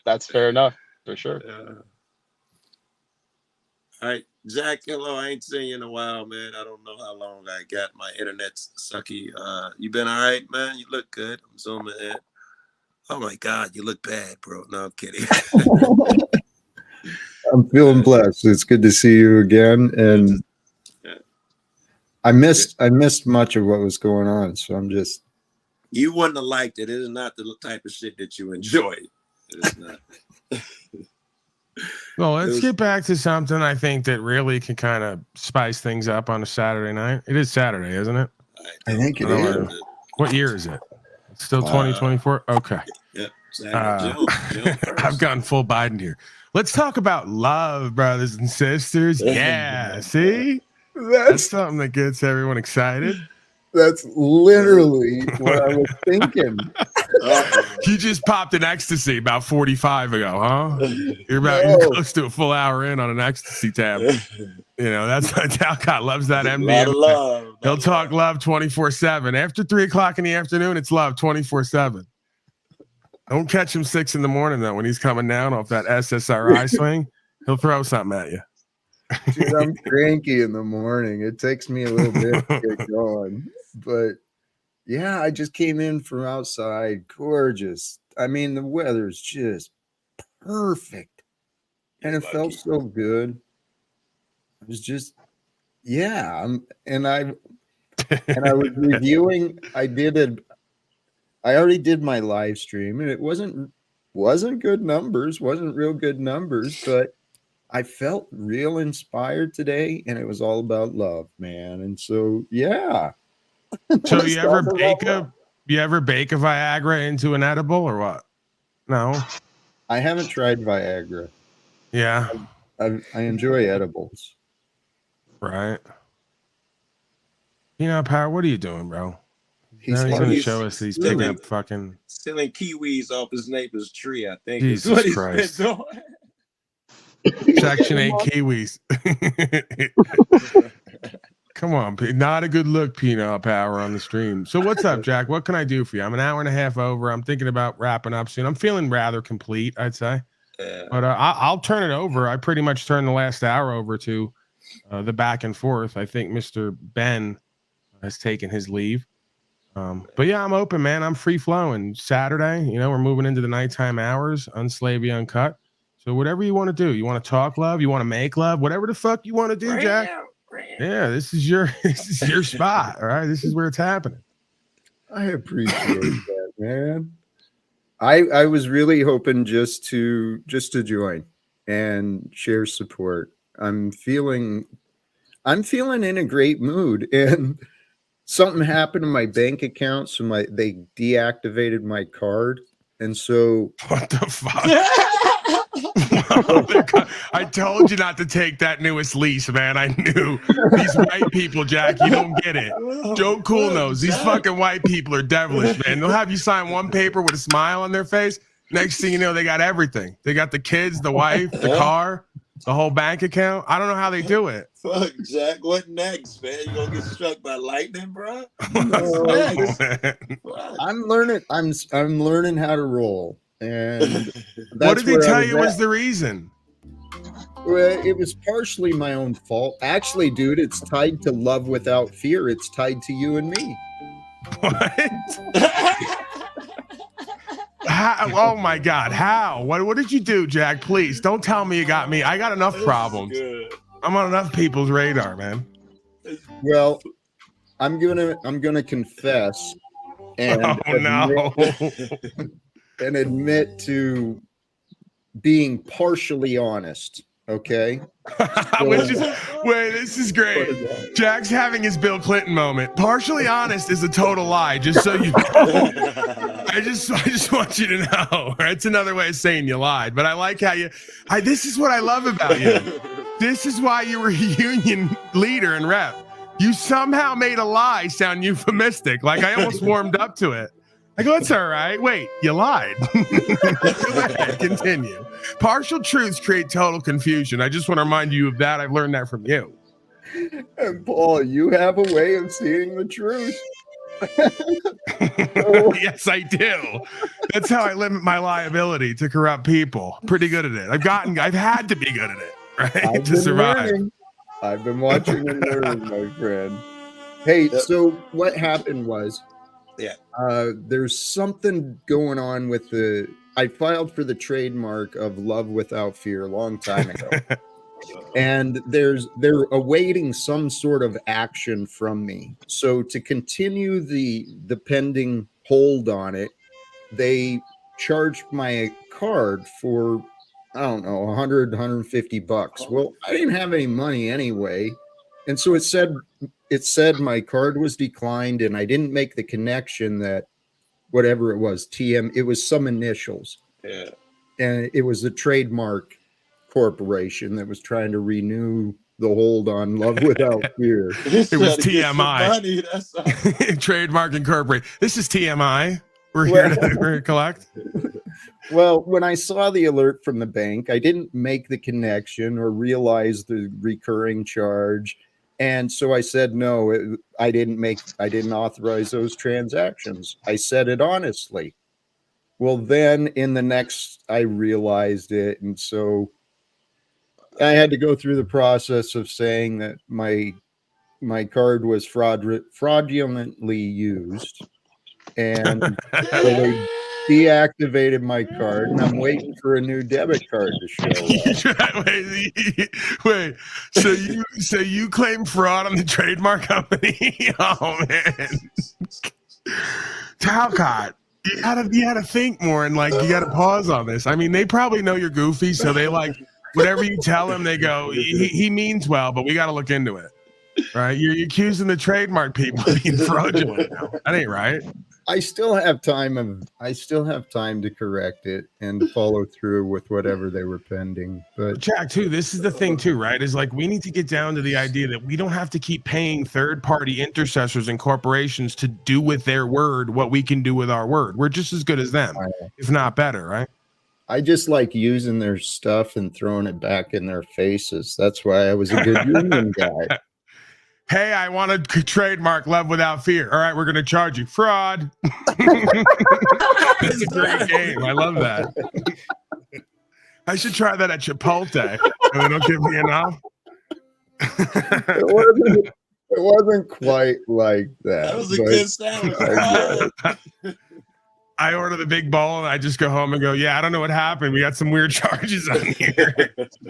That's fair enough for sure. All right, Jack, hello. I ain't seen you in a while, man. I don't know how long I got. My internet's sucky. You been all right, man? You look good. I'm zooming in. Oh my God, you look bad, bro. No, I'm kidding. I'm feeling blessed. It's good to see you again, and I missed much of what was going on, so I'm just. You wouldn't have liked it. It is not the type of shit that you enjoy. It is not. Well, let's get back to something I think that really can kind of spice things up on a Saturday night. It is Saturday, isn't it? I think it is. What year is it? It's still 2024? Okay. Yeah. June I've gone full Biden here. Let's talk about love, brothers and sisters. Yeah. See? That's something that gets everyone excited. That's literally what I was thinking. You just popped an ecstasy about 45 ago, huh? You're close to a full hour in on an ecstasy tab. You know, that's Talcott loves that MDMA. Love. He'll talk love 24/7. After 3 o'clock in the afternoon, it's love 24/7. Don't catch him 6 in the morning though. When he's coming down off that SSRI swing, he'll throw something at you. Dude, I'm cranky in the morning. It takes me a little bit to get going. But yeah, I just came in from outside. Gorgeous. I mean, the weather's just perfect. And it felt so good. It was just, yeah. I was reviewing. I already did my live stream, and it wasn't good numbers, wasn't real good numbers, but I felt real inspired today, and it was all about love, man. And so, yeah. So you ever bake a Viagra into an edible or what? No. I haven't tried Viagra. Yeah. I enjoy edibles. Right. You know, Power, what are you doing, bro? He's He's going to he's show us these stealing- pickup fucking Stealing kiwis off his neighbor's tree, I think. Jesus is what he's Christ. been doing. Section 8 kiwis. Come on, not a good look, Peanut Power on the stream. So what's up, Jack? What can I do for you? I'm an hour and a half over. I'm thinking about wrapping up soon. I'm feeling rather complete, I'd say. But I'll turn it over. I pretty much turned the last hour over to the back and forth. I think Mr. Ben has taken his leave. But yeah, I'm open, man. I'm free flowing. Saturday, we're moving into the nighttime hours, Unslavey Uncut. So whatever you want to do, you want to talk love, you want to make love, whatever the fuck you want to do, Jack. Yeah, this is your spot. All right, this is where it's happening. I appreciate that, man. I was really hoping just to join and share support. I'm feeling in a great mood, and something happened to my bank account, so they deactivated my card, and so what the fuck? I told you not to take that newest lease, man. I knew these white people, Jack. You don't get it. Joe Cool knows these fucking white people are devilish, man. They'll have you sign one paper with a smile on their face. Next thing you know, they got everything. They got the kids, the wife, the car, the whole bank account. I don't know how they do it. Fuck, Jack. What next, man? You gonna get struck by lightning, bro? I'm learning. I'm learning how to roll. And what did he tell you was the reason? Well, it was partially my own fault. Actually, dude, it's tied to Love Without Fear. It's tied to you and me. What? How? Oh my God! How? What did you do, Jack? Please don't tell me you got me. I got enough problems. I'm on enough people's radar, man. Well, I'm gonna confess and admit to being partially honest. Okay. This is great. Jack's having his Bill Clinton moment. Partially honest is a total lie, just so you know. I just want you to know. That's another way of saying you lied. But I like how this is what I love about you. This is why you were a union leader and rep. You somehow made a lie sound euphemistic. Like I almost warmed up to it. I go, it's all right. Wait, you lied. Continue. Partial truths create total confusion. I just want to remind you of that. I've learned that from you. And Paul, you have a way of seeing the truth. Yes, I do. That's how I limit my liability to corrupt people. Pretty good at it. I've had to be good at it, right? To survive. Learning. I've been watching and learning, my friend. Hey, so what happened was, there's something going on with I filed for the trademark of Love Without Fear a long time ago. And they're awaiting some sort of action from me. So to continue the pending hold on it, they charged my card for, I don't know, $150. Well, I didn't have any money anyway. And so it said my card was declined, and I didn't make the connection that whatever it was, it was some initials. Yeah. And it was a trademark corporation that was trying to renew the hold on Love Without Fear. It was TMI. Trademark Incorporated. This is TMI. We're here to collect. Well, when I saw the alert from the bank, I didn't make the connection or realize the recurring charge. And so I said, no, I didn't authorize those transactions. I said it honestly. Well, then in the next, I realized it. And so I had to go through the process of saying that my card was fraudulently used. And so they deactivated my card, and I'm waiting for a new debit card to show up. Wait, so you claim fraud on the trademark company? Oh man, Talcott, you gotta think more, and you gotta pause on this. I mean, they probably know you're goofy, so they whatever you tell them, they go, he means well, but we gotta look into it. Right? You're accusing the trademark people of being fraudulent now. That ain't right. I still have time to correct it and to follow through with whatever they were pending. But Jack, too, this is the thing too, right? Is we need to get down to the idea that we don't have to keep paying third-party intercessors and corporations to do with their word what we can do with our word. We're just as good as them, if not better, right? I just like using their stuff and throwing it back in their faces. That's why I was a good union guy. Hey, I want to trademark Love Without Fear. All right, we're going to charge you. Fraud. That's a great game. I love that. I should try that at Chipotle. And they don't give me enough. It wasn't quite like that. That was a but good sandwich. I order the big bowl and I just go home and go, yeah, I don't know what happened. We got some weird charges on here.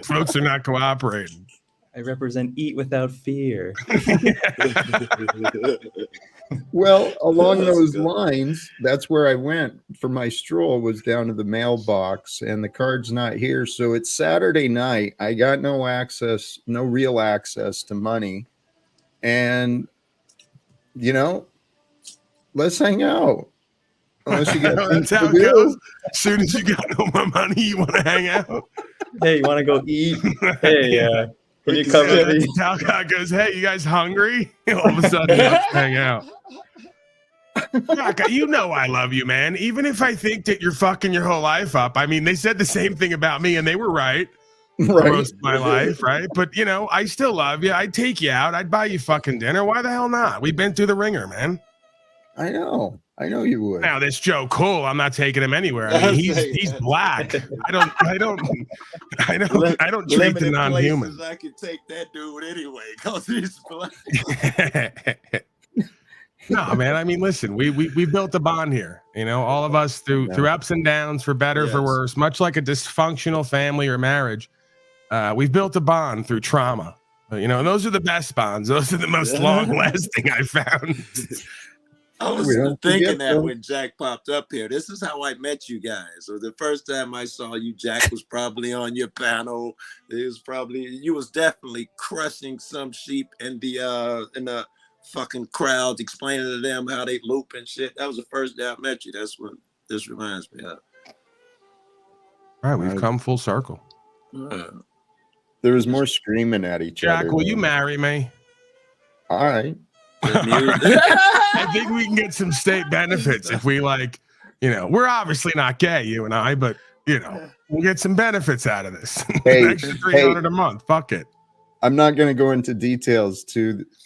Folks are not cooperating. I represent eat without fear. Well, along That's those good. lines, that's where I went for my stroll, was down to the mailbox, and the card's not here. So it's Saturday night. I got no access, no real access to money. And, let's hang out. Unless you got things That's how to it do. goes. As soon as you got no more money, you want to hang out. Hey, you want to go eat? Hey, can you cover Yeah, the? Talcott goes, hey, you guys hungry? All of a sudden, let's hang out. Talcott, you know I love you, man. Even if I think that you're fucking your whole life up. I mean, they said the same thing about me, and they were right for Right. most of my life, right? But, I still love you. I'd take you out. I'd buy you fucking dinner. Why the hell not? We've been through the ringer, man. I know you would. Now this Joe Cool, I'm not taking him anywhere. I mean, he's black. I don't treat the Limited non-human. places I can take that dude anyway, because he's black. No, man. I mean, listen, we built a bond here. All of us through ups and downs, for better, for Yes. worse. Much like a dysfunctional family or marriage, we've built a bond through trauma. And those are the best bonds. Those are the most long-lasting I found. I was We don't thinking forget that them. when Jack popped up here. This is how I met you guys. So the first time I saw you, Jack was probably on your panel. You was definitely crushing some sheep in the fucking crowd, explaining to them how they loop and shit. That was the first day I met you. That's what this reminds me of. All right, we've come full circle. There was more screaming at each other. Jack, will you than- marry me? All right. I think we can get some state benefits if we we're obviously not gay, you and I, but we'll get some benefits out of this. Hey, An extra $300 a month. Fuck it. I'm not going to go into details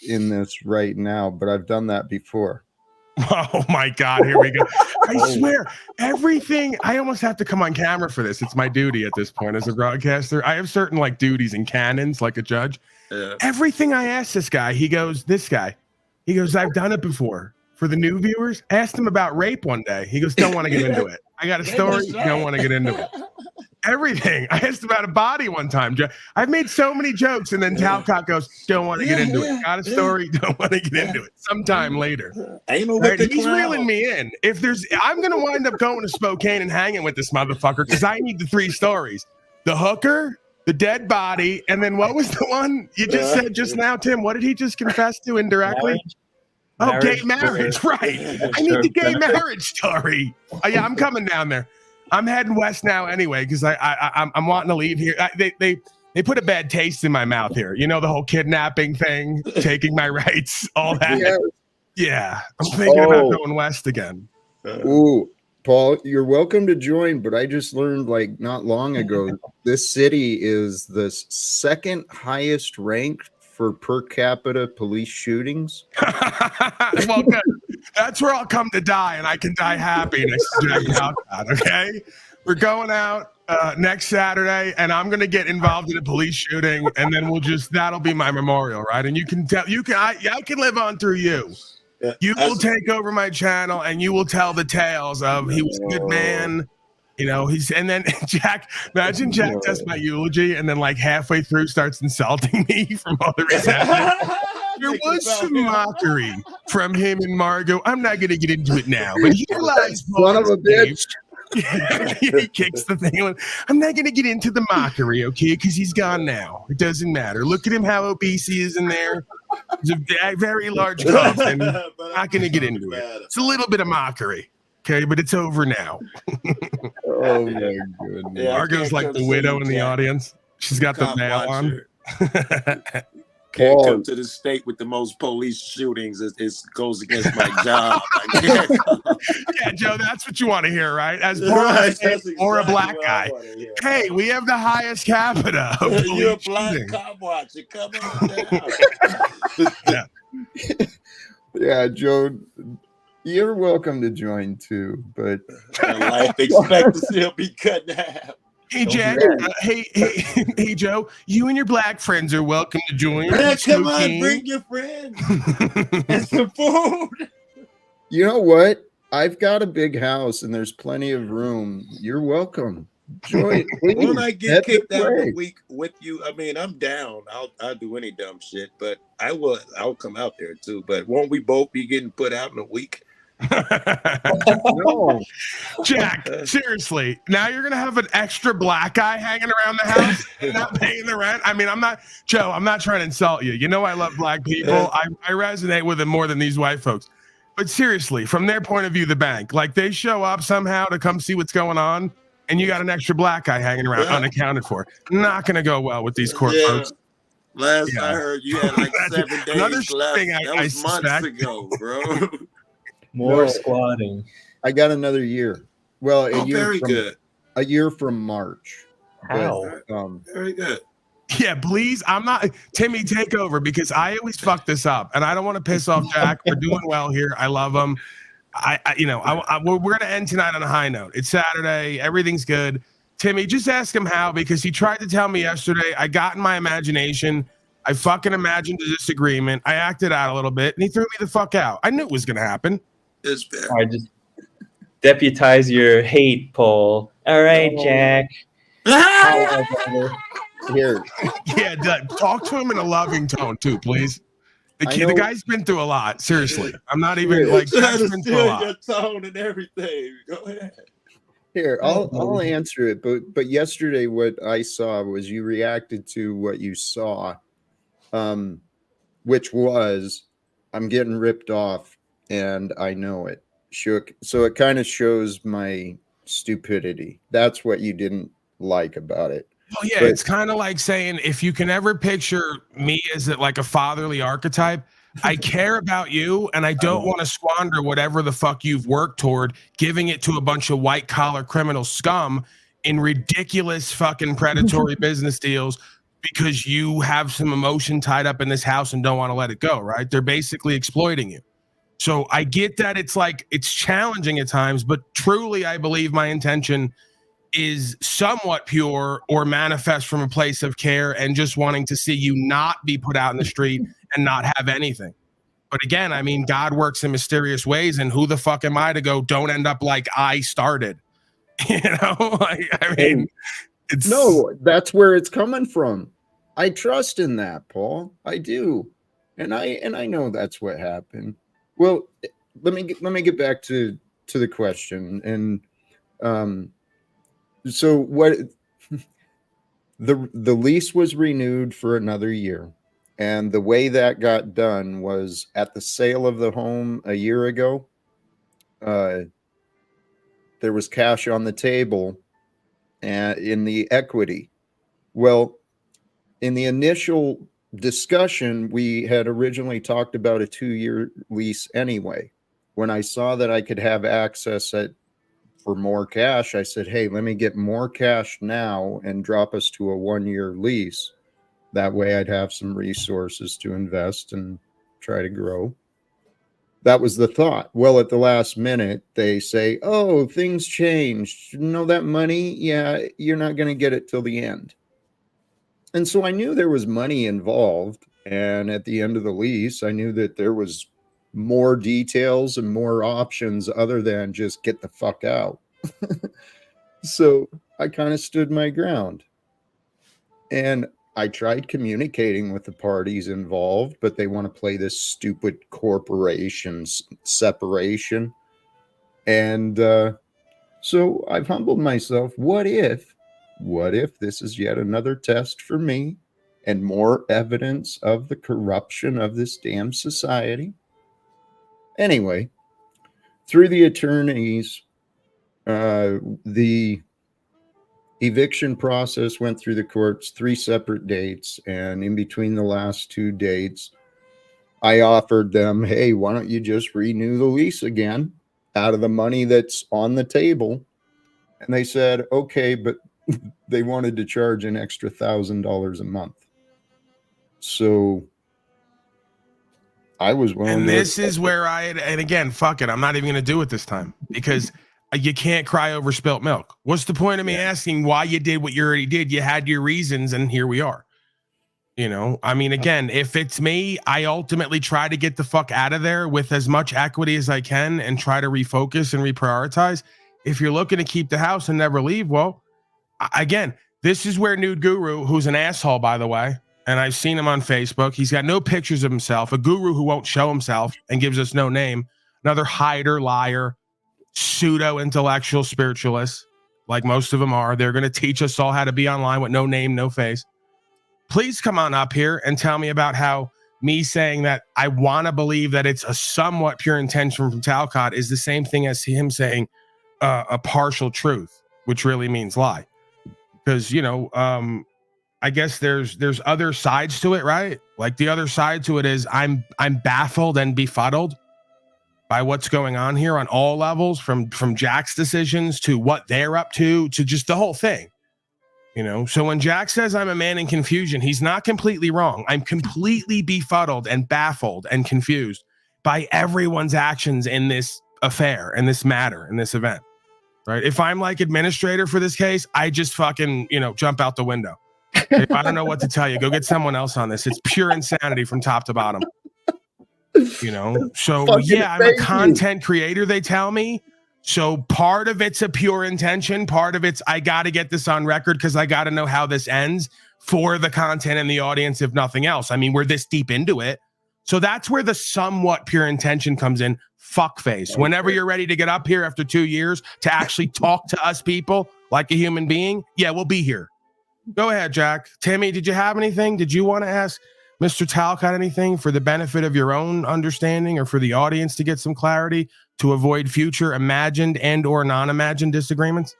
in this right now, but I've done that before. Oh my God, here we go. I swear, everything, I almost have to come on camera for this. It's my duty at this point as a broadcaster. I have certain duties and canons like a judge. Yeah. Everything I ask this guy, he goes, I've done it before. For the new viewers, asked him about rape one day. He goes, don't want to get into it. I got a story, don't want to get into it. Everything. I asked about a body one time. I've made so many jokes, and then Talcott goes, don't want to get into it. Got a story, don't want to get into it. Sometime later. Ain't no Right, with the he's clown. reeling me in. I'm gonna wind up going to Spokane and hanging with this motherfucker because I need the 3 stories: the hooker, the dead body, and then what was the one you just said just now, Tim? What did he just confess to indirectly? Oh, gay marriage, right? I need the gay marriage story. Oh, yeah, I'm coming down there. I'm heading west now anyway because I'm wanting to leave here. They put a bad taste in my mouth here. The whole kidnapping thing, taking my rights, all that. Yeah, I'm thinking about going west again. Ooh, Paul, you're welcome to join, but I just learned not long ago, this city is the second highest ranked for per capita police shootings. Well, good. That's where I'll come to die, and I can die happy next to Jack Talcott, okay? We're going out next Saturday, and I'm going to get involved in a police shooting, and then that'll be my memorial, right? And I can live on through you. Yeah, You will take over my channel, and you will tell the tales of he was a good man. And then imagine Jack does my eulogy, and then halfway through starts insulting me from all the resentment. There was some mockery from him and Margot. I'm not going to get into it now, but here lies Son of a bitch. he kicks the thing. I'm not going to get into the mockery, okay? Because he's gone now. It doesn't matter. Look at him, how obese he is in there. It's a very large coffin. Not going to get into it. It's a little bit of mockery, okay? But it's over now. Oh my goodness. Yeah, Margot's like the widow in the audience. She's got the Cop veil on. watcher. Can't Paul. come to the state with the most police shootings. It goes against my job. I can't come. Yeah, Joe, that's what you want to hear, right? As poor Right, as that's or a exactly black what I guy. wanna hear. Hey, we have the highest capita of You're a police black shooting. cop watcher. Come on down. Yeah, Joe, you're welcome to join too, but Life expectancy will be cut in half. Hey, Don't do Jack. that. Hey, Joe. You and your black friends are welcome to join. Man, come on, Smoking. bring your friends and some food. You know what? I've got a big house and there's plenty of room. You're welcome. Join. When I get Please, kicked out of way. the week with you, I mean, I'm down. I'll do any dumb shit, but I'll come out there too. But won't we both be getting put out in a week? No. Jack, seriously. Now you're gonna have an extra black guy hanging around the house, not paying the rent. I mean, I'm not Joe. I'm not trying to insult you. You know, I love black people. I resonate with them more than these white folks. But seriously, from their point of view, the bank, like they show up somehow to come see what's going on, and you got an extra black guy hanging around unaccounted for. Not gonna go well with these court folks. Last Yeah. I heard, you had like 7 Another days left. thing That I was months suspect. ago, bro. More No. squatting. I got another year. Well, Oh, very good. A year from March. How? But, Very good. Yeah, please. I'm not Timmy. Take over because I always fuck this up, and I don't want to piss off Jack. We're doing well here. I love him. We're gonna end tonight on a high note. It's Saturday. Everything's good. Timmy, just ask him how because he tried to tell me yesterday. I got in my imagination. I fucking imagined a disagreement. I acted out a little bit, and he threw me the fuck out. I knew it was gonna happen. It's fair. All right, just deputize your hate, Paul. All right, Jack. here, Yeah, talk to him in a loving tone too, please. I The know- guy's been through a lot. Seriously, I'm not even Yeah. like Trying Jack's to been through a steal lot. your tone and everything. Go ahead. here. I'll answer it. But yesterday, what I saw was you reacted to what you saw, which was I'm getting ripped off, and I know it. Shook. So it kind of shows my stupidity. That's what you didn't like about it. Well, yeah, But- it's kind of like saying if you can ever picture me as like a fatherly archetype, I care about you and I don't want to squander whatever the fuck you've worked toward, giving it to a bunch of white collar criminal scum in ridiculous fucking predatory business deals because you have some emotion tied up in this house and don't want to let it go, right? They're basically exploiting you. So I get that it's like it's challenging at times, but truly I believe my intention is somewhat pure or manifest from a place of care and just wanting to see you not be put out in the street and not have anything. But again, I mean, God works in mysterious ways, and who the fuck am I to go, don't end up like I started? You know, like, I mean, it's No, that's where it's coming from. I trust in that, Paul. I do, and I know that's what happened. Well, let me get back to the question, and so what? The lease was renewed for another year, and the way that got done was at the sale of the home a year ago. There was cash on the table, and in the equity. Well, in the initial discussion, we had originally talked about a 2-year lease anyway. When I saw that I could have access for more cash, I said, hey, let me get more cash now and drop us to a 1-year lease. That way I'd have some resources to invest and try to grow. That was the thought. Well, at the last minute, they say, oh, things changed. You know that money? Yeah, you're not going to get it till the end. And so I knew there was money involved. And at the end of the lease, I knew that there was more details and more options other than just get the fuck out. So I kind of stood my ground. And I tried communicating with the parties involved, but they want to play this stupid corporation separation. And so I've humbled myself. What if this is yet another test for me and more evidence of the corruption of this damn society? Anyway, through the attorneys, the eviction process went through the courts 3 separate dates, and in between the last 2 dates, I offered them, hey, why don't you just renew the lease again out of the money that's on the table? And they said, okay, but they wanted to charge an extra $1,000 a month. So I was willing And to this is where and again, fuck it, I'm not even going to do it this time because you can't cry over spilt milk. What's the point of me asking why you did what you already did? You had your reasons, and here we are. You know, I mean, again, if it's me, I ultimately try to get the fuck out of there with as much equity as I can and try to refocus and reprioritize. If you're looking to keep the house and never leave, well, again, this is where Nude Guru, who's an asshole, by the way, and I've seen him on Facebook. He's got no pictures of himself, a guru who won't show himself and gives us no name, another hider, liar, pseudo-intellectual spiritualist, like most of them are. They're going to teach us all how to be online with no name, no face. Please come on up here and tell me about how me saying that I want to believe that it's a somewhat pure intention from Talcott is the same thing as him saying a partial truth, which really means lie. Because, you know, I guess there's other sides to it, right? Like the other side to it is I'm baffled and befuddled by what's going on here on all levels, from Jack's decisions to what they're up to just the whole thing. You know, so when Jack says I'm a man in confusion, he's not completely wrong. I'm completely befuddled and baffled and confused by everyone's actions in this affair, in this matter, in this event, right? If I'm like administrator for this case, I just fucking, you know, jump out the window. If I don't know what to tell you, go get someone else on this. It's pure insanity from top to bottom. You know, so yeah, I'm a content creator, they tell me. So part of it's a pure intention. Part of it's I got to get this on record because I got to know how this ends for the content and the audience, if nothing else. I mean, we're this deep into it. So that's where the somewhat pure intention comes in. Fuckface. Okay. Whenever you're ready to get up here after 2 years to actually talk to us people like a human being, yeah, we'll be here. Go ahead, Jack. Timmy, did you have anything? Did you want to ask Mr. Talcott anything for the benefit of your own understanding or for the audience to get some clarity to avoid future imagined and or non-imagined disagreements?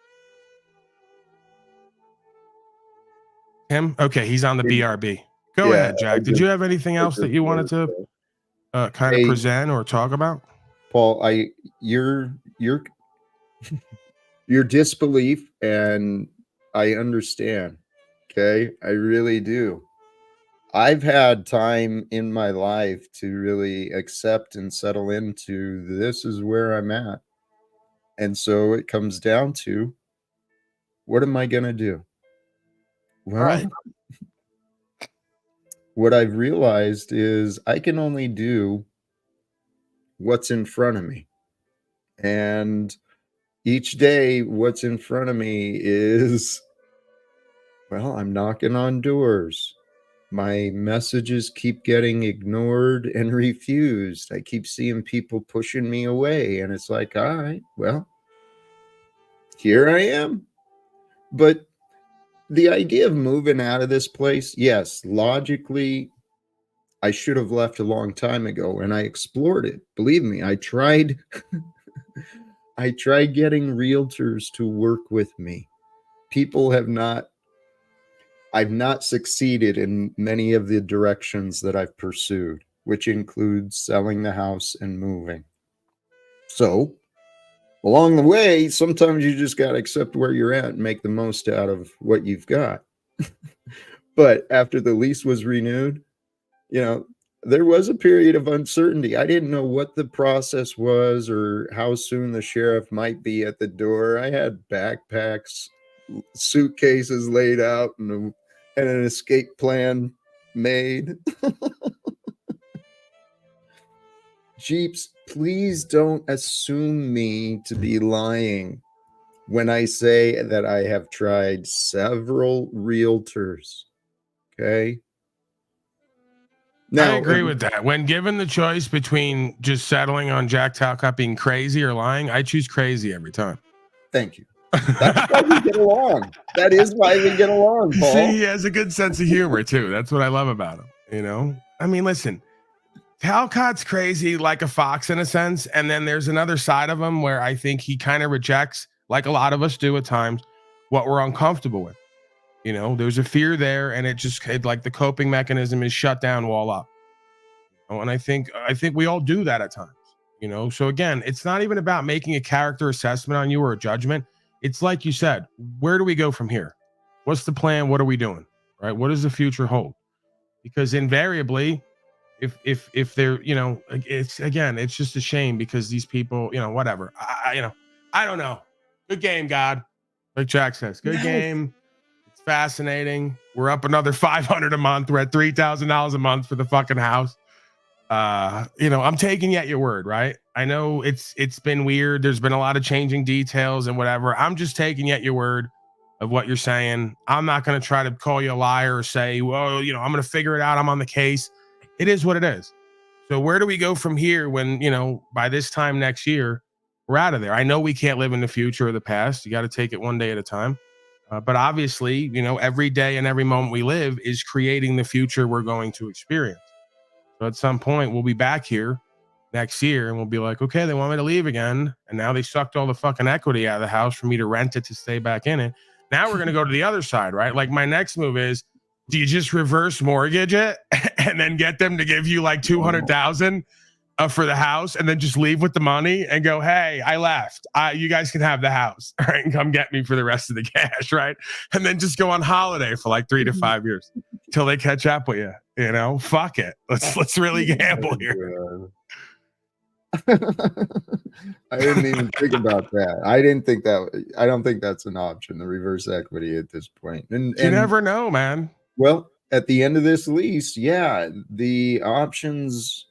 Him? Okay, he's on the BRB. Go ahead, Jack. Did you have anything else that you wanted to kind of present or talk about? Paul, your disbelief, and I understand. Okay, I really do. I've had time in my life to really accept and settle into this is where I'm at. And so it comes down to, what am I going to do? Well, right. What I've realized is I can only do what's in front of me. And each day, what's in front of me is, well, I'm knocking on doors. My messages keep getting ignored and refused. I keep seeing people pushing me away. And it's like, all right, well, here I am. But the idea of moving out of this place, yes, logically, I should have left a long time ago. And I explored it. Believe me, I tried. I tried getting realtors to work with me. People have not. I've not succeeded in many of the directions that I've pursued, which includes selling the house and moving. So along the way, sometimes you just got to accept where you're at and make the most out of what you've got. But after the lease was renewed, you know, there was a period of uncertainty. I didn't know what the process was or how soon the sheriff might be at the door. I had backpacks, suitcases laid out, and an escape plan made. Jeeps, please don't assume me to be lying when I say that I have tried several realtors. Okay? Now, I agree with that. When given the choice between just settling on Jack Talcott being crazy or lying, I choose crazy every time. Thank you. That's why we get along. That is why we get along, Paul. See, he has a good sense of humor too. That's what I love about him. You know, I mean, listen, Talcott's crazy like a fox in a sense, and then there's another side of him where I think he kind of rejects, like a lot of us do at times, what we're uncomfortable with. You know, there's a fear there, and it like the coping mechanism is shut down, wall up. You know, and I think we all do that at times. You know, so again, it's not even about making a character assessment on you or a judgment. It's like you said, where do we go from here? What's the plan? What are we doing? Right? What does the future hold? Because invariably, if they're, you know, it's just a shame because these people, you know, whatever. You know, I don't know. Good game, God. Like Jack says, good game. It's fascinating. We're up another $500 a month. We're at $3,000 a month for the fucking house. I'm taking you at your word, right? I know it's been weird. There's been a lot of changing details and whatever. I'm just taking you at your word of what you're saying. I'm not going to try to call you a liar or say, well, I'm going to figure it out. I'm on the case. It is what it is. So where do we go from here when, by this time next year, we're out of there? I know we can't live in the future or the past. You got to take it one day at a time. But obviously, every day and every moment we live is creating the future we're going to experience. So at some point, we'll be back here next year and we'll be like, okay, they want me to leave again. And now they sucked all the fucking equity out of the house for me to rent it to stay back in it. Now we're going to go to the other side, right? Like my next move is, do you just reverse mortgage it and then get them to give you like $200,000 for the house and then just leave with the money and go, hey, I left. You guys can have the house, right? And come get me for the rest of the cash, right? And then just go on holiday for like 3 to 5 years till they catch up with you. Fuck it. Let's really gamble here. I didn't even think about that. I don't think that's an option, the reverse equity at this point. And you never know, man. Well, at the end of this lease, yeah, the options,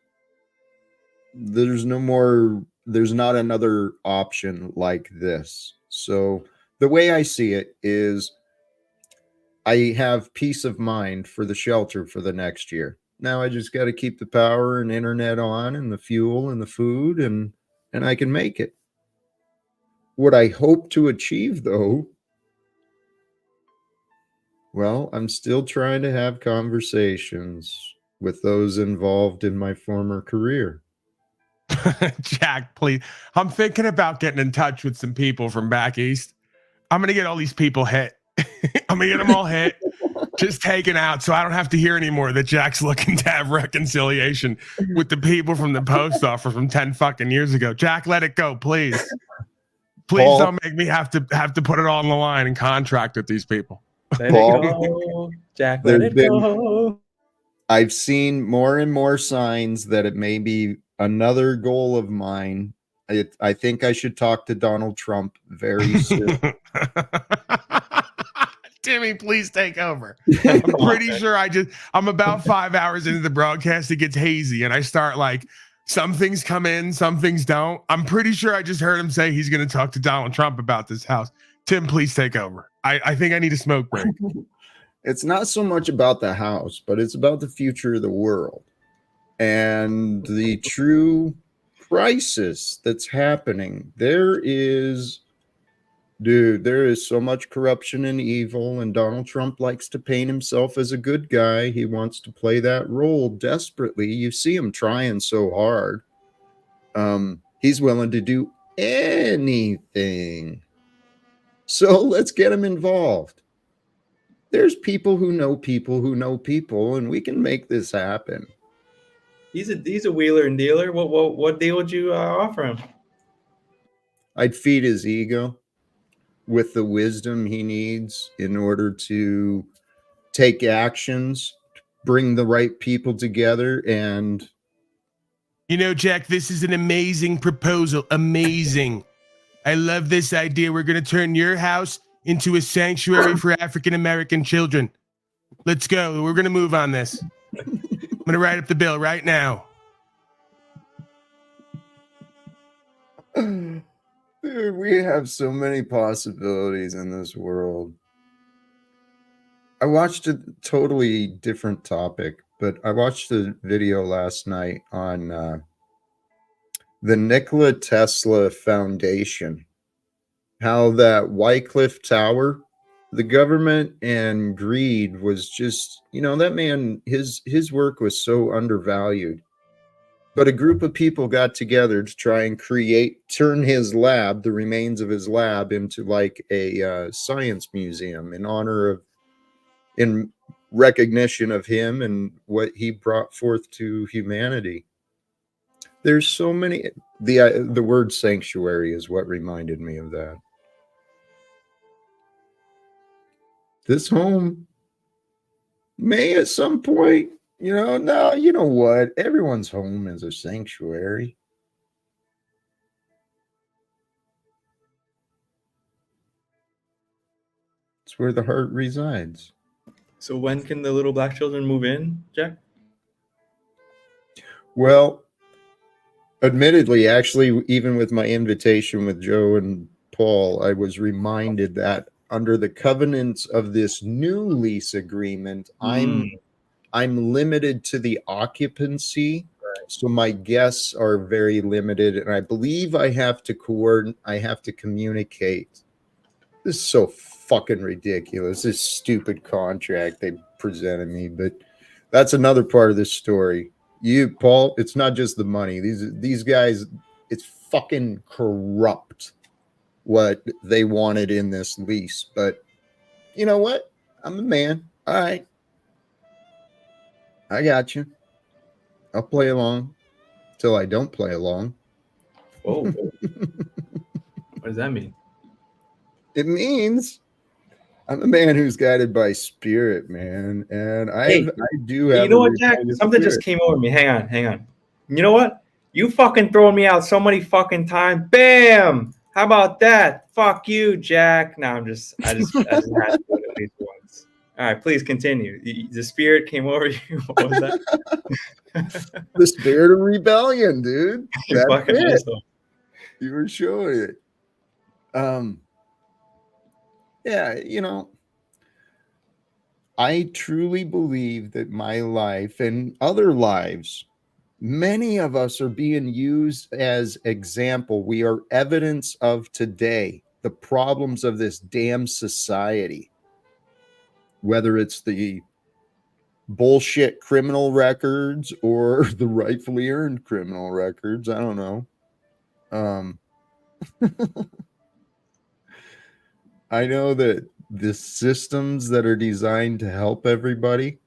there's not another option like this. So the way I see it is I have peace of mind for the shelter for the next year. Now I just got to keep the power and internet on and the fuel and the food and I can make it. What I hope to achieve though, well, I'm still trying to have conversations with those involved in my former career. Jack, please. I'm thinking about getting in touch with some people from back east. I'm going to get all these people hit. I'm going to get them all hit, just taken out so I don't have to hear anymore that Jack's looking to have reconciliation with the people from the post office from 10 fucking years ago. Jack, let it go, please. Please Paul, don't make me have to put it all on the line and contract with these people. Let Paul, it go, Jack. Let it go. I've seen more and more signs that it may be another goal of mine. I think I should talk to Donald Trump very soon. Timmy, please take over. I'm pretty sure I'm about 5 hours into the broadcast. It gets hazy and I start like, some things come in, some things don't. I'm pretty sure I just heard him say he's going to talk to Donald Trump about this house. Tim, please take over. I think I need a smoke break. It's not so much about the house, but it's about the future of the world and the true crisis that's happening. There is so much corruption and evil, and Donald Trump likes to paint himself as a good guy. He wants to play that role desperately. You see him trying so hard. He's willing to do anything. So let's get him involved. There's people who know people, and we can make this happen. He's a wheeler and dealer. What deal would you offer him? I'd feed his ego with the wisdom he needs in order to take actions, bring the right people together, and Jack, this is an amazing proposal. Amazing. I love this idea. We're going to turn your house into a sanctuary for African-American children. Let's go. We're going to move on this. I'm going to write up the bill right now. dude, we have so many possibilities in this world. I watched a totally different topic, but I watched a video last night on the Nikola Tesla Foundation, how that Wycliffe Tower, the government and greed was just, that man, his work was so undervalued. But a group of people got together to try and turn his lab, the remains of his lab, into like a science museum in recognition of him and what he brought forth to humanity. There's so many. The word sanctuary is what reminded me of that. This home may at some point, no, you know what? Everyone's home is a sanctuary. It's where the heart resides. So when can the little black children move in, Jack? Well, admittedly, actually, even with my invitation with Joe and Paul, I was reminded that under the covenants of this new lease agreement, I'm limited to the occupancy. So my guests are very limited, and I believe I have to communicate. This is so fucking ridiculous. This stupid contract they presented me, but that's another part of this story. You, Paul, it's not just the money. These guys, it's fucking corrupt what they wanted in this lease. But you know what? I'm a man. All right. I got you. I'll play along till I don't play along. Whoa. What does that mean? It means I'm a man who's guided by spirit, man. And I do have. You know what, Jack? Something just came over me. Hang on. You know what? You fucking throwing me out so many fucking times. Bam! How about that? Fuck you, Jack. No, I just had to do it at least once. All right, please continue. The spirit came over you. What was that? The spirit of rebellion, dude. You fucking That's it. asshole. You were showing it. Yeah, you know, I truly believe that my life and other lives, many of us are being used as example. We are evidence of today, the problems of this damn society. Whether it's the bullshit criminal records or the rightfully earned criminal records, I don't know. I know that the systems that are designed to help everybody,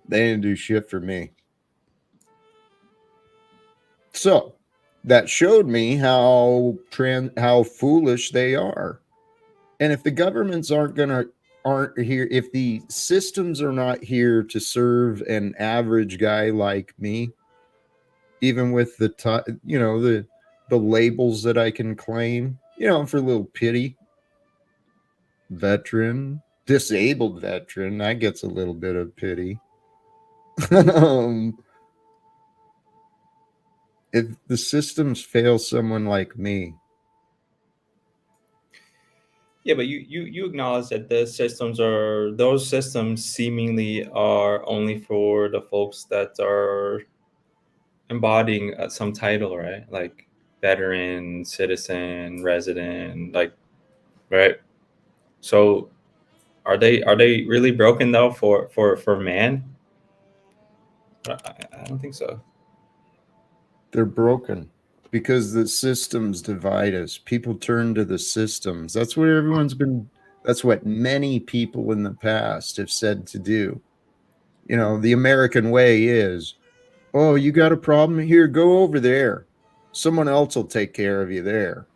they didn't do shit for me. So that showed me how foolish they are. And if the governments aren't here, if the systems are not here to serve an average guy like me, even with the labels that I can claim, for a little pity, veteran, disabled veteran, that gets a little bit of pity. If the systems fail someone like me. Yeah, but you acknowledge that those systems seemingly are only for the folks that are embodying some title, right? Like veteran, citizen, resident, like, right? So are they really broken though for man? I don't think so. They're broken because the systems divide us. People turn to the systems. That's what many people in the past have said to do. The American way is, oh, you got a problem here? Go over there. Someone else will take care of you there.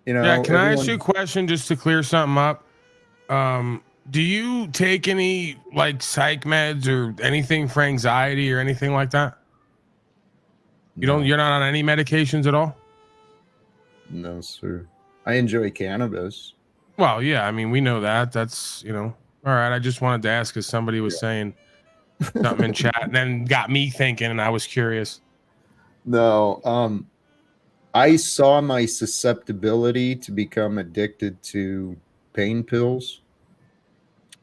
Yeah, can I ask you a question just to clear something up? Do you take any like psych meds or anything for anxiety or anything like that? You're not on any medications at all? No, sir. I enjoy cannabis. Well, yeah, I mean, we know that. That's, all right. I just wanted to ask because somebody was saying something in chat and then got me thinking and I was curious. No, I saw my susceptibility to become addicted to pain pills.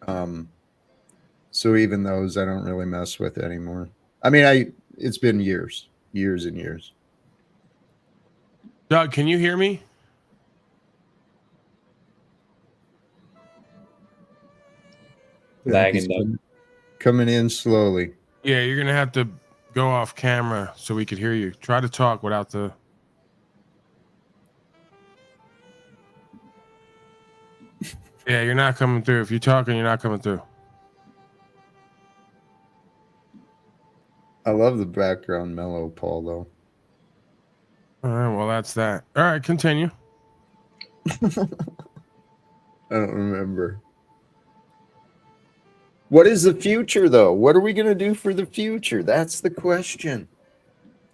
So even those I don't really mess with anymore. I mean, it's been years and years. Doug, can you hear me? Lagging coming in slowly. Yeah, you're gonna have to go off camera so we could hear you. Try to talk without the. Yeah, you're not coming through. If you're talking, you're not coming through. I love the background mellow, Paul, though. All right, well, that's that. All right, continue. I don't remember. What is the future, though? What are we going to do for the future? That's the question.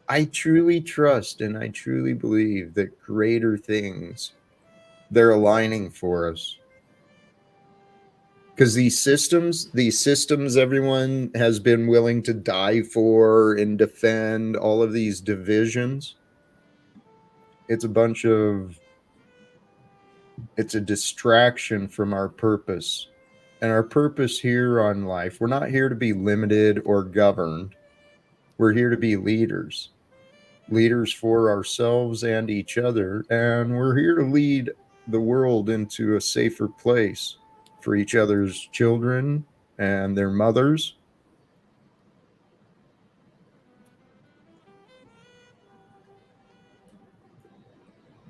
I truly trust and I truly believe that greater things They're aligning for us. Because these systems everyone has been willing to die for and defend, all of these divisions, it's a distraction from our purpose. And our purpose here on life, we're not here to be limited or governed. We're here to be leaders. Leaders for ourselves and each other. And we're here to lead the world into a safer place for each other's children and their mothers.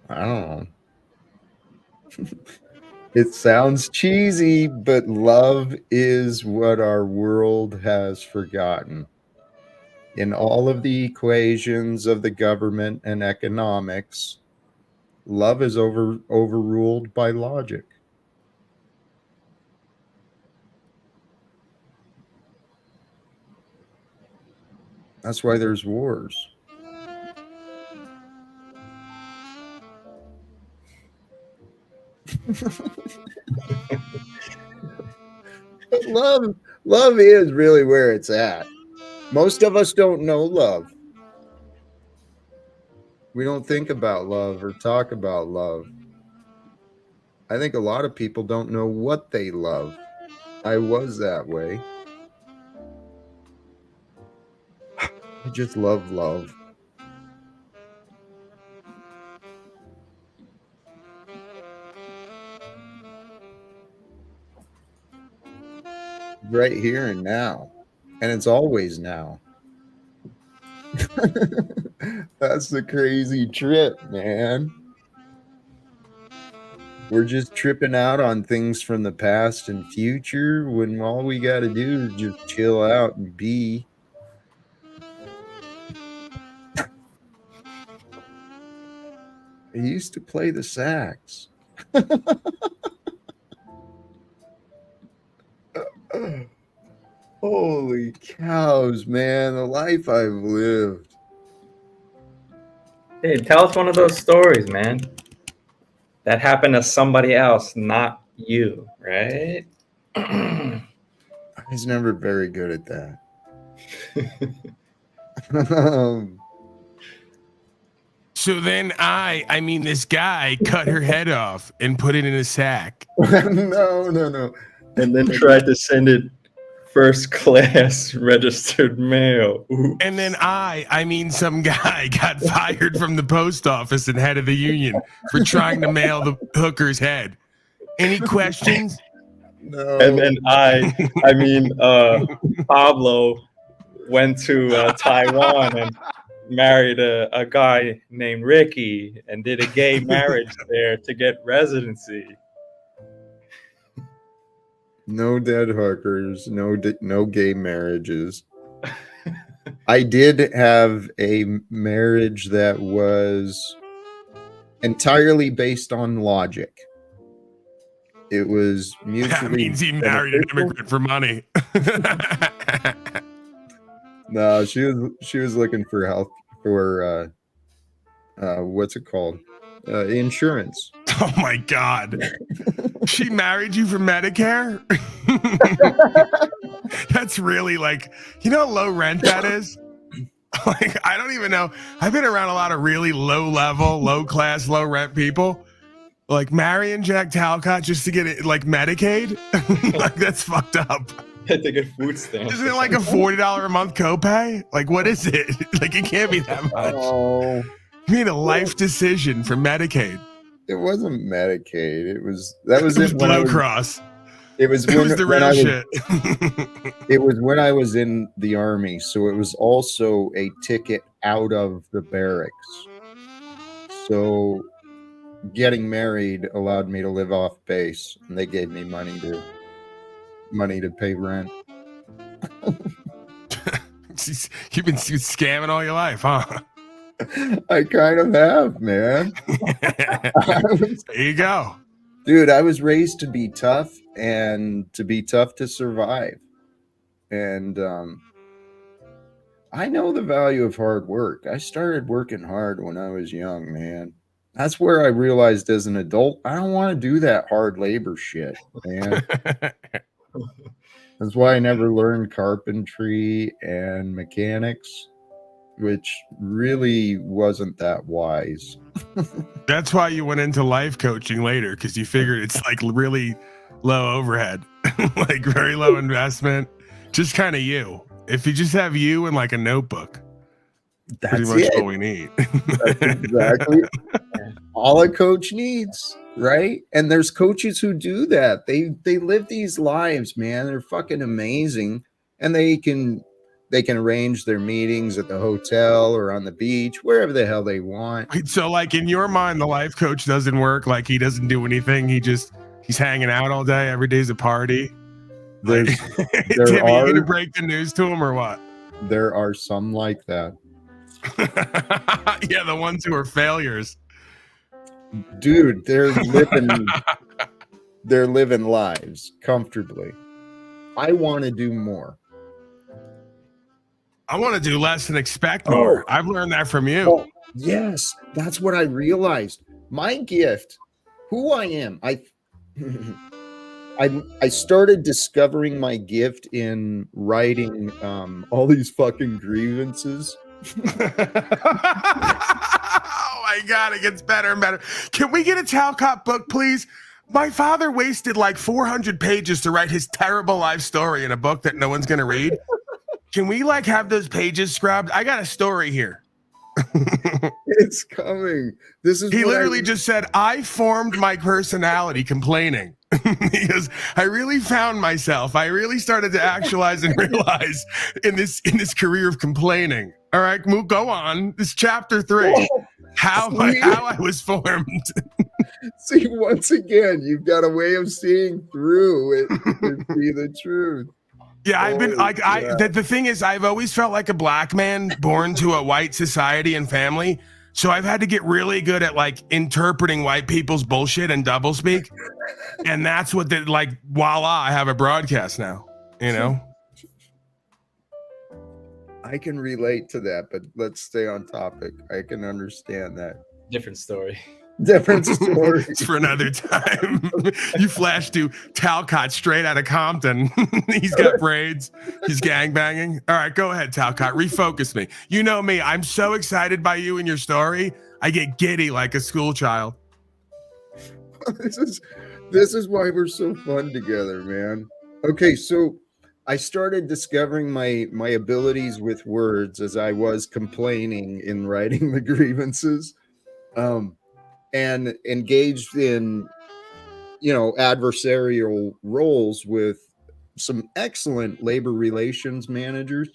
I don't know. It sounds cheesy, but love is what our world has forgotten. In all of the equations of the government and economics, love is overruled by logic. That's why there's wars. Love is really where it's at. Most of us don't know love. We don't think about love or talk about love. I think a lot of people don't know what they love. I was that way. I just love love. Right here and now. And it's always now. That's the crazy trip, man. We're just tripping out on things from the past and future when all we got to do is just chill out and be. I used to play the sax. Holy cows, man. The life I've lived. Hey, tell us one of those stories, man. That happened to somebody else, not you, right? I was never very good at that. So then I mean, this guy cut her head off and put it in a sack. No. And then tried to send it first class registered mail. Oops. And then I mean, some guy got fired from the post office and head of the union for trying to mail the hooker's head. Any questions? No. And then I mean, Pablo went to Taiwan and married a guy named Ricky and did a gay marriage there to get residency. No dead hookers, no gay marriages. I did have a marriage that was entirely based on logic. It was mutually. That means he married an immigrant for money. No, she was looking for health for what's it called? Insurance. Oh my God. She married you for Medicare? That's really like, you know how low rent that is? Like, I don't even know. I've been around a lot of really low level, low class, low rent people. Like marrying Jack Talcott just to get it like Medicaid? Like, that's fucked up. To get food stamps. Isn't it like a $40 a month copay? Like, what is it? Like, it can't be that much. Oh, You made a life decision for Medicaid. it wasn't Medicaid. It was It was when I Blue was- Cross. It was It when, was the when real I was, shit. It was when I was in the army, so it was also a ticket out of the barracks. So getting married allowed me to live off base, and they gave me money to pay rent. Jeez, you've been scamming all your life, huh? I kind of have, man. There you go. Dude, I was raised to be tough and to be tough to survive. And I know the value of hard work. I started working hard when I was young, man. That's where I realized as an adult, I don't want to do that hard labor shit, man. That's why I never learned carpentry and mechanics, which really wasn't that wise. That's why you went into life coaching later, because you figured it's like really low overhead, like very low investment, just kind of you. If you just have you and like a notebook, pretty That's much it. all we need. That's exactly all a coach needs, right? And there's coaches who do that. They live these lives, man. They're fucking amazing, and they can arrange their meetings at the hotel or on the beach, wherever the hell they want. So, like in your mind, the life coach doesn't work. Like he doesn't do anything. He's hanging out all day. Every day's a party. There's Like, there Timmy, you are gonna break the news to him or what? there are some like that. Yeah, the ones who are failures. Dude, they're living lives comfortably. I want to do more. I want to do less and expect more. I've learned that from you. Oh, yes, that's what I realized. My gift, who I am, I started discovering my gift in writing all these fucking grievances. Oh my God, it gets better and better. Can we get a Talcott book, please? My father wasted like 400 pages to write his terrible life story in a book that no one's going to read. Can we like have those pages scrubbed? I got a story here. It's coming. This is He what literally just said, I formed my personality complaining. He goes, I really found myself. I really started to actualize and realize in this career of complaining. All right, go on. This chapter 3. How I was formed. See, once again, you've got a way of seeing through it to see the truth. Yeah, I've been like yeah. the thing is I've always felt like a black man born to a white society and family. So I've had to get really good at like interpreting white people's bullshit and doublespeak. And that's what voila, I have a broadcast now, you know? I can relate to that, but let's stay on topic. I can understand that. Different story. Different story. It's for another time. You flash to Talcott straight out of Compton. He's got braids. He's gangbanging. All right, go ahead, Talcott. Refocus me. You know me. I'm so excited by you and your story. I get giddy like a school child. This is why we're so fun together, man. Okay, so I started discovering my abilities with words as I was complaining in writing the grievances. And engaged in, adversarial roles with some excellent labor relations managers.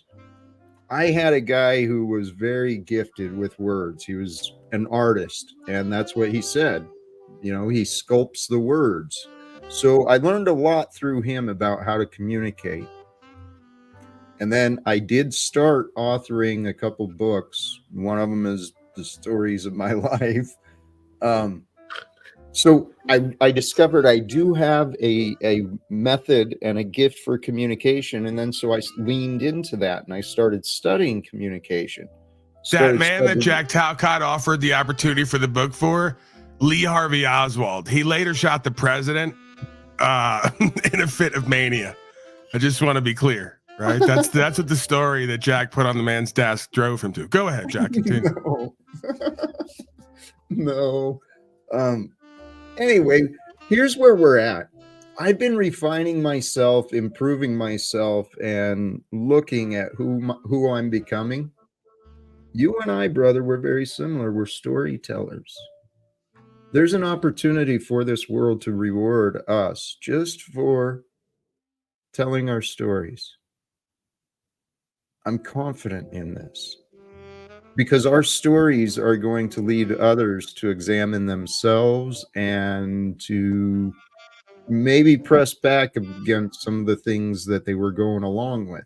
I had a guy who was very gifted with words. He was an artist, and that's what he said. He sculpts the words. So I learned a lot through him about how to communicate. And then I did start authoring a couple books. One of them is The Stories of My Life. So I discovered I do have a method and a gift for communication. And then so I leaned into that and I started studying communication. That man that Jack Talcott offered the opportunity for the book for, Lee Harvey Oswald. He later shot the president in a fit of mania. I just want to be clear, right? That's what the story that Jack put on the man's desk drove him to. Go ahead, Jack. Continue. No. Anyway, here's where we're at. I've been refining myself, improving myself, and looking at who I'm becoming. You and I, brother, we're very similar. We're storytellers. There's an opportunity for this world to reward us just for telling our stories. I'm confident in this. Because our stories are going to lead others to examine themselves and to maybe press back against some of the things that they were going along with.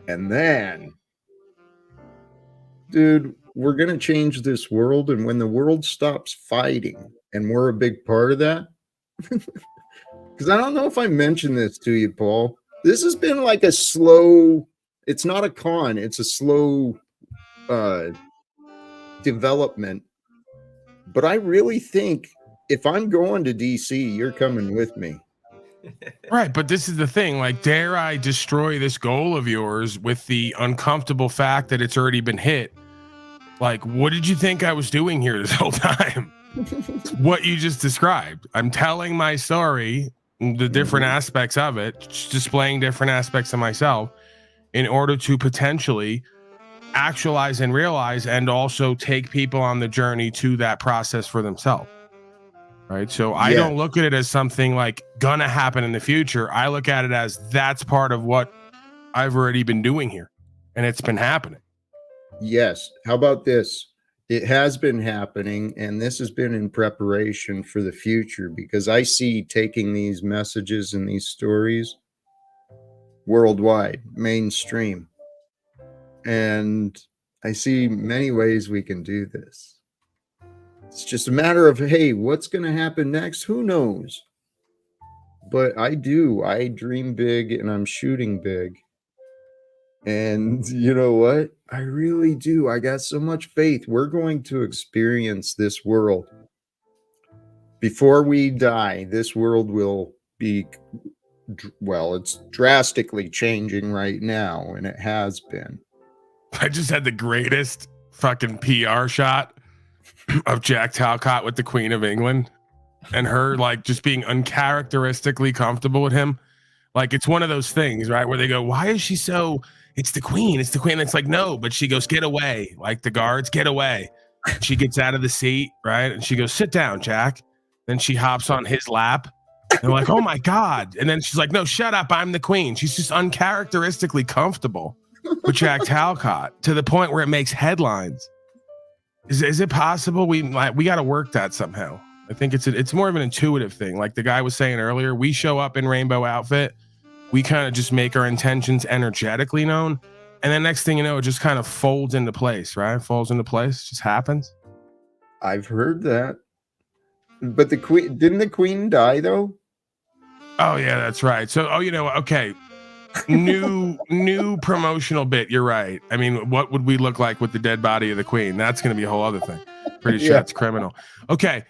And then, dude, we're going to change this world. And when the world stops fighting, and we're a big part of that, because I don't know if I mentioned this to you, Paul. This has been like a slow, it's not a con, it's a slow development But I really think if I'm going to DC, you're coming with me. Right, but this is the thing. Like, dare I destroy this goal of yours with the uncomfortable fact that it's already been hit? Like, what did you think I was doing here this whole time? What you just described. I'm telling my story, the different aspects of it, displaying different aspects of myself in order to potentially actualize and realize, and also take people on the journey to that process for themselves. Right. So I don't look at it as something like gonna happen in the future. I look at it as that's part of what I've already been doing here, and it's been happening. Yes. How about this? It has been happening, and this has been in preparation for the future, because I see taking these messages and these stories worldwide, mainstream. And I see many ways we can do this. It's just a matter of, hey, what's going to happen next? Who knows? But I dream big and I'm shooting big. And you know what? I really do. I got so much faith. We're going to experience this world. Before we die, this world will be, well, it's drastically changing right now, and it has been. I just had the greatest fucking PR shot of Jack Talcott with the Queen of England, and her like just being uncharacteristically comfortable with him. Like, it's one of those things, right, where they go, why is she so, it's the Queen, it's the Queen. It's like, no, but she goes, get away. Like, the guards, get away. She gets out of the seat, right? And she goes, sit down, Jack. Then she hops on his lap. They're like, oh my God. And then she's like, no, shut up, I'm the Queen. She's just uncharacteristically comfortable with Jack Talcott to the point where it makes headlines. Is it possible we got to work that somehow? I think it's more of an intuitive thing. Like the guy was saying earlier, we show up in rainbow outfit. We kind of just make our intentions energetically known. And then next thing you know, it just kind of folds into place, right? Falls into place, just happens. I've heard that. But didn't the Queen die though? Oh yeah, that's right. So, you know, okay. New promotional bit. You're right. I mean, what would we look like with the dead body of the Queen? That's going to be a whole other thing. Pretty sure it's criminal. Okay.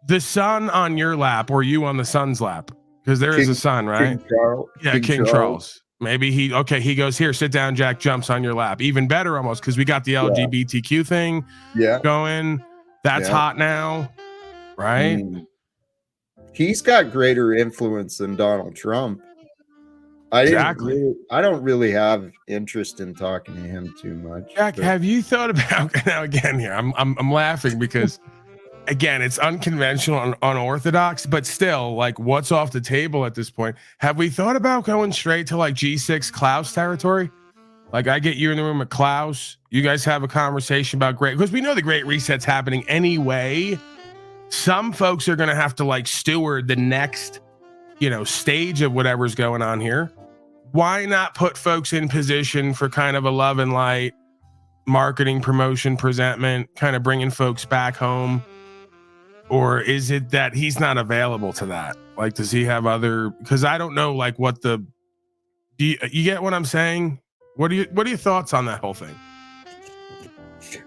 The son on your lap, or you on the son's lap? Because there is a son, right? King Charles. Yeah, King Charles. Maybe he goes, here, sit down, Jack, jumps on your lap. Even better almost, because we got the LGBTQ thing going. That's hot now, right? He's got greater influence than Donald Trump. I don't really have interest in talking to him too much. Jack, have you thought about, now again here, I'm laughing because again, it's unconventional and unorthodox, but still, like, what's off the table at this point? Have we thought about going straight to like G6 Klaus territory? Like, I get you in the room with Klaus, you guys have a conversation about because we know the Great Reset's happening anyway. Some folks are going to have to like steward the next, stage of whatever's going on here. Why not put folks in position for kind of a love and light marketing, promotion, presentment, kind of bringing folks back home? Or is it that he's not available to that? Like, does he have other, because I don't know, like, what do you get what I'm saying? What are your thoughts on that whole thing?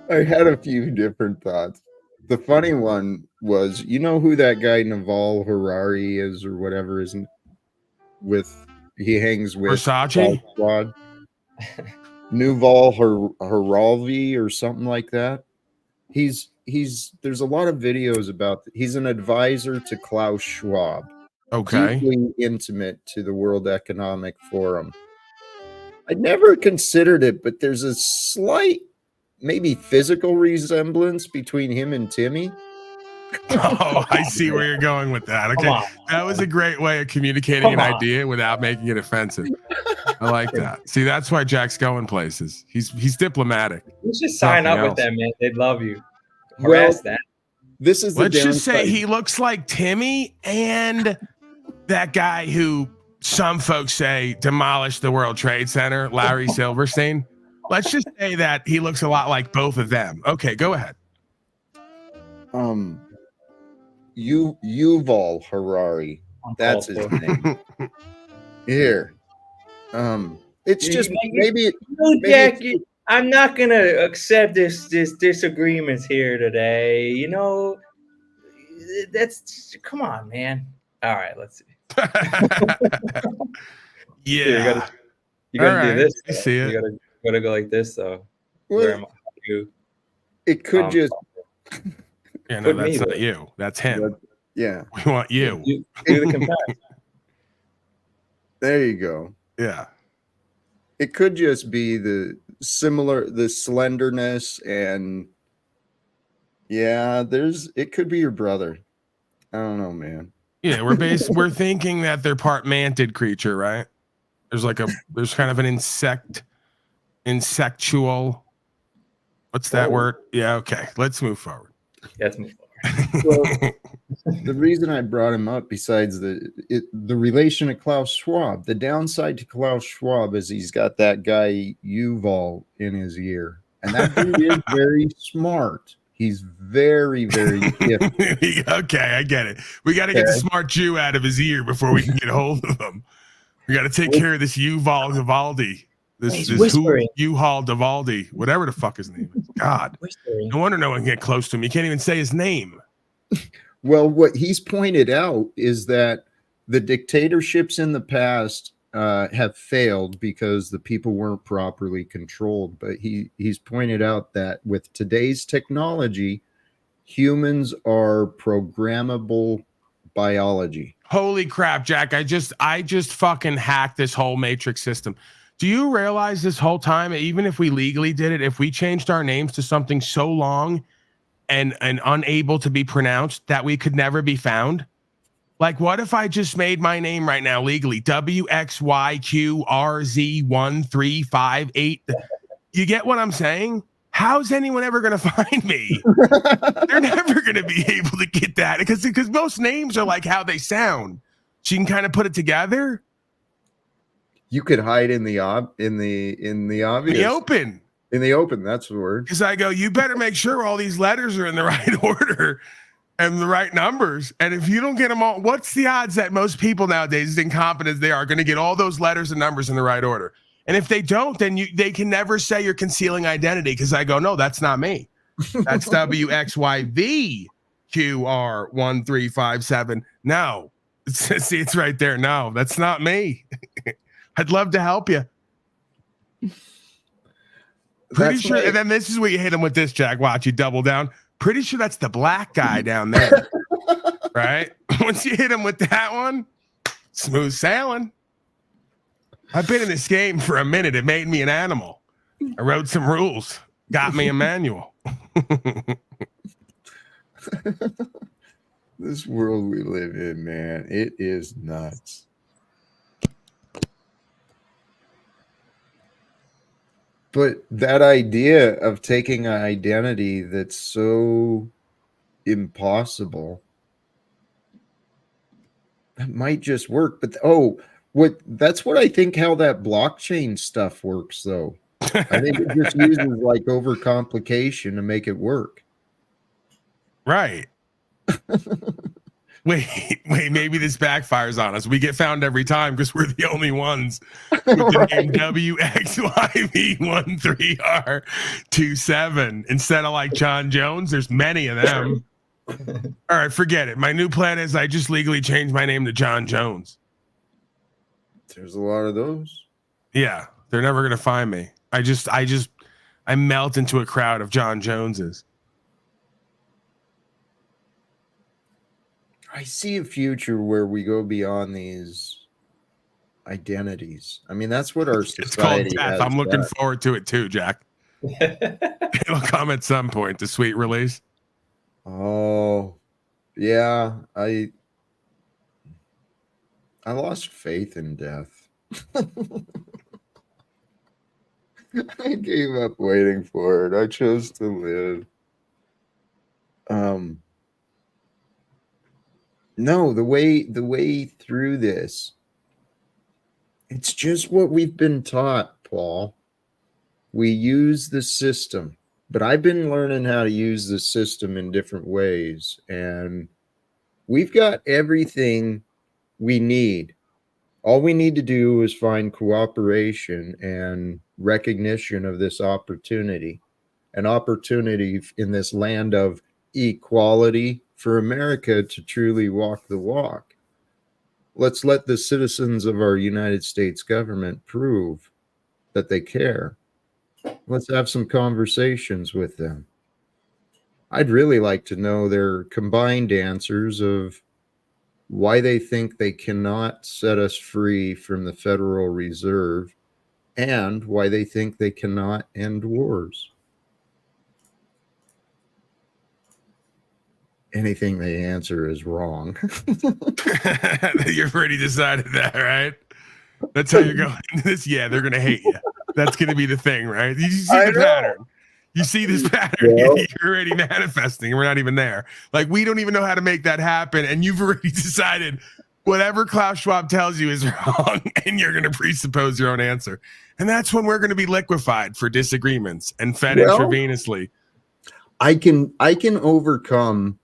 I had a few different thoughts. The funny one was, you know who that guy Naval Harari is, or whatever, isn't he hangs with Versace Squad. Naval Haralvi or something like that. He's there's a lot of videos about he's an advisor to Klaus Schwab. Okay. Deeply intimate to the World Economic Forum. I never considered it, but there's a slight, maybe physical resemblance between him and Timmy. Oh, I see where you're going with that. Okay. That was a great way of communicating an idea without making it offensive. I like that. See, that's why Jack's going places. He's diplomatic. You should sign up with them, man. They'd love you. Harass that. This is Let's just say he looks like Timmy and that guy who some folks say demolished the World Trade Center, Larry Silverstein. Let's just say that he looks a lot like both of them. Okay, go ahead. Yuval Harari. That's his name. Here. It's just maybe Jackie, I'm not gonna accept this disagreements here today. that's come on, man. All right, let's see. Yeah. You gotta All do right, this. I see it. You gotta go like this. So Well, where am I? You, it could just Yeah, no, Put me that's not there. you. That's him. yeah. We want you. do the comparison. There you go. Yeah. It could just be the slenderness and yeah, it could be your brother. I don't know, man. Yeah, we're thinking that they're part mantid creature, right? There's kind of an insectual. What's that word? Yeah, okay. Let's move forward. Let's move forward. Well, the reason I brought him up, besides the relation to Klaus Schwab, the downside to Klaus Schwab is he's got that guy Yuval in his ear, and that dude is very smart. He's very, very gifted. Okay, I get it. We got to get the smart Jew out of his ear before we can get a hold of him. We got to take care of this Yuval Vivaldi. This U-Haul Vivaldi, whatever the fuck his name is. God, no wonder no one can get close to him. You can't even say his name. Well, what he's pointed out is that the dictatorships in the past have failed because the people weren't properly controlled. But he's pointed out that with today's technology, humans are programmable biology. Holy crap, Jack. I just fucking hacked this whole matrix system. Do you realize this whole time, even if we legally did it, if we changed our names to something so long and unable to be pronounced that we could never be found? Like, what if I just made my name right now legally? WXYQRZ1358. You get what I'm saying? How's anyone ever going to find me? They're never going to be able to get that because most names are like how they sound. So you can kind of put it together. You could hide in the obvious. In the open. In the open, that's the word. Because I go, you better make sure all these letters are in the right order and the right numbers. And if you don't get them all, what's the odds that most people nowadays, as incompetent as they are, going to get all those letters and numbers in the right order? And if they don't, then they can never say you're concealing identity. Because I go, no, that's not me. That's WXYVQR1357. No, see, it's right there. No, that's not me. I'd love to help you. Pretty sure, and then this is where you hit him with this, Jack. Watch, you double down. Pretty sure that's the black guy down there, right? Once you hit him with that one, smooth sailing. I've been in this game for a minute. It made me an animal. I wrote some rules, got me a manual. This world we live in, man, it is nuts. But that idea of taking an identity that's so impossible, that might just work. But that's what I think how that blockchain stuff works, though. I think it just uses like overcomplication to make it work. Right. Wait, maybe this backfires on us. We get found every time because we're the only ones with the name WXYV13R27. Instead of like John Jones, there's many of them. All right, forget it. My new plan is I just legally changed my name to John Jones. There's a lot of those. Yeah, they're never going to find me. I melt into a crowd of John Joneses. I see a future where we go beyond these identities. I mean, that's what our society it's called death. has I'm looking done. forward to it too, Jack. It'll come at some point, the sweet release. Oh, yeah. I lost faith in death. I gave up waiting for it. I chose to live. No, the way through this, it's just what we've been taught, Paul. We use the system, but I've been learning how to use the system in different ways, and we've got everything we need. All we need to do is find cooperation and recognition of this opportunity, an opportunity in this land of equality, for America to truly walk the walk. Let's let the citizens of our United States government prove that they care. Let's have some conversations with them. I'd really like to know their combined answers of why they think they cannot set us free from the Federal Reserve and why they think they cannot end wars. Anything they answer is wrong. You've already decided that, right? That's how you're going. This, yeah, they're gonna hate you. That's gonna be the thing, right? You see the pattern. You see this pattern. Well, You're already manifesting. We're not even there. Like, we don't even know how to make that happen, and you've already decided whatever Klaus Schwab tells you is wrong, and you're gonna presuppose your own answer. And that's when we're gonna be liquefied for disagreements and fed intravenously. I can overcome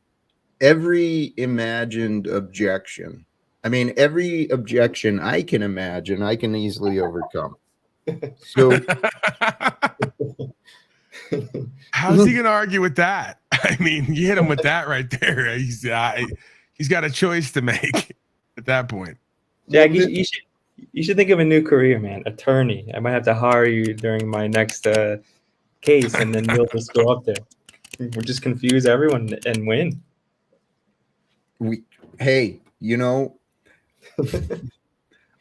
every imagined objection. I mean, every objection I can imagine, I can easily overcome. So how's he gonna argue with that? I mean, you hit him with that right there. He's got a choice to make at that point. Jack, you should think of a new career, man. Attorney. I might have to hire you during my next case, and then you'll just go up there. We'll just confuse everyone and win. Hey, you know,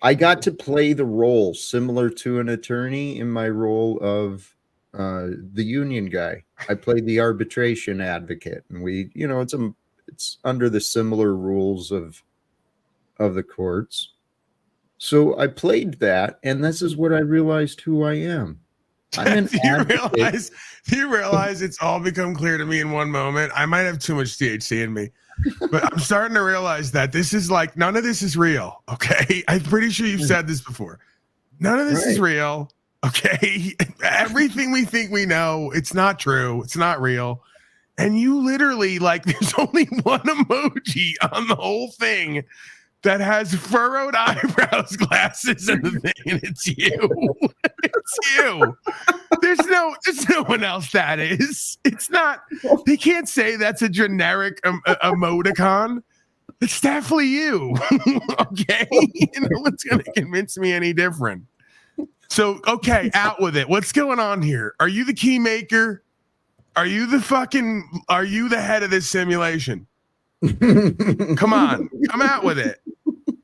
I got to play the role similar to an attorney in my role of the union guy. I played the arbitration advocate, and we, you know, it's under the similar rules of the courts. So I played that, and this is what I realized who I am. I'm an advocate. Do you realize it's all become clear to me in one moment? I might have too much THC in me, but I'm starting to realize that this is like, none of this is real. Okay. I'm pretty sure you've said this before. None of this is real. Okay. Everything we think we know, it's not true. It's not real. And you literally, like, there's only one emoji on the whole thing that has furrowed eyebrows, glasses, and the thing, and it's you. It's you. There's no one else that is. It's not. They can't say that's a generic emoticon. It's definitely you. Okay, no one's gonna convince me any different. So, okay, out with it. What's going on here? Are you the key maker? Are you the head of this simulation? Come on, come out with it.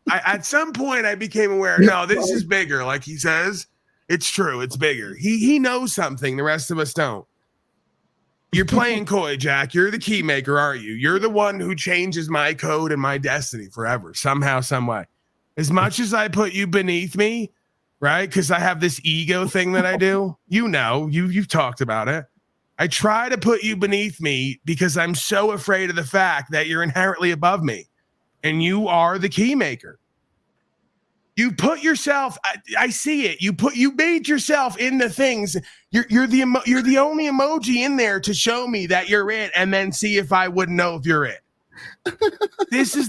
At some point, I became aware. No, this is bigger. Like he says, it's true. It's bigger. He knows something the rest of us don't. You're playing coy, Jack. You're the key maker, aren't you? You're the one who changes my code and my destiny forever, somehow, some way. As much as I put you beneath me, right? Because I have this ego thing that I do. You know, you've talked about it. I try to put you beneath me because I'm so afraid of the fact that you're inherently above me, and you are the key maker. You put yourself. I see it. You made yourself into things. You're the only emoji in there to show me that you're it, and then see if I wouldn't know if you're it. This is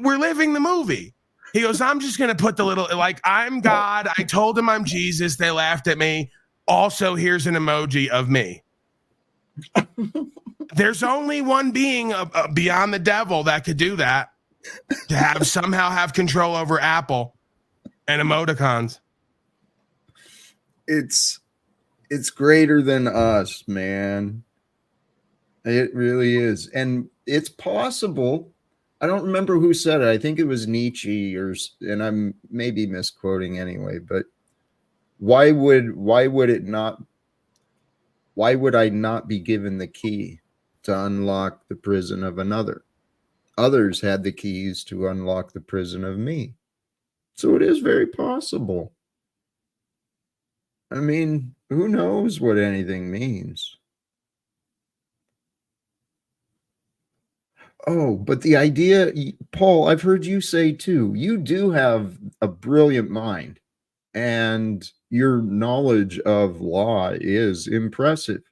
we're living the movie. He goes, I'm just gonna put the little, like, I'm God. I told him I'm Jesus. They laughed at me. Also, here's an emoji of me. There's only one being beyond the devil that could do that, to somehow have control over Apple and emoticons. It's greater than us, man. It really is. And it's possible. I don't remember who said it. I think it was Nietzsche, and I'm maybe misquoting anyway, but why would I not be given the key to unlock the prison of another? Others had the keys to unlock the prison of me. So it is very possible. I mean, who knows what anything means? Oh, but the idea, Paul, I've heard you say too, you do have a brilliant mind, and your knowledge of law is impressive.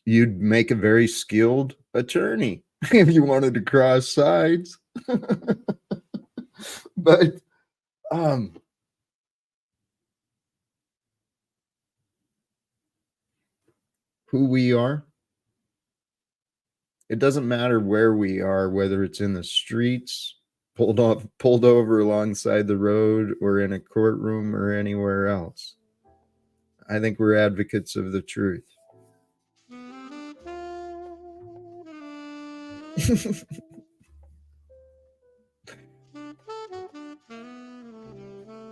You'd make a very skilled attorney if you wanted to cross sides. But who we are, It doesn't matter where we are, whether it's in the streets, pulled over alongside the road, or in a courtroom or anywhere else. I think we're advocates of the truth.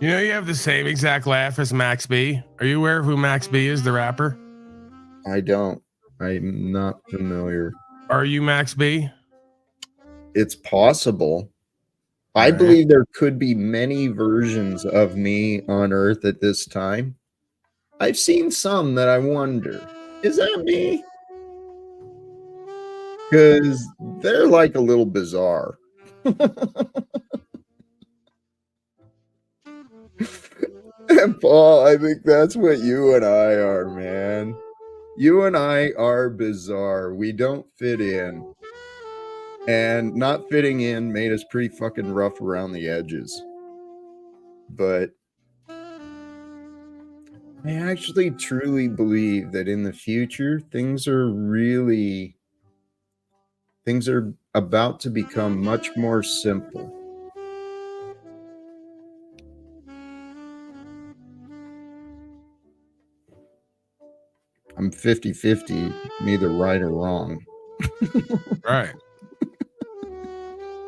You know, you have the same exact laugh as Max B. Are you aware of who Max B is, the rapper? I don't. I'm not familiar. Are you Max B? It's possible. I believe there could be many versions of me on Earth at this time. I've seen some that I wonder, is that me? Because they're like a little bizarre. And Paul, I think that's what you and I are, man. You and I are bizarre. We don't fit in. And not fitting in made us pretty fucking rough around the edges. But I actually truly believe that in the future, things are about to become much more simple. I'm 50-50, neither right or wrong. Right.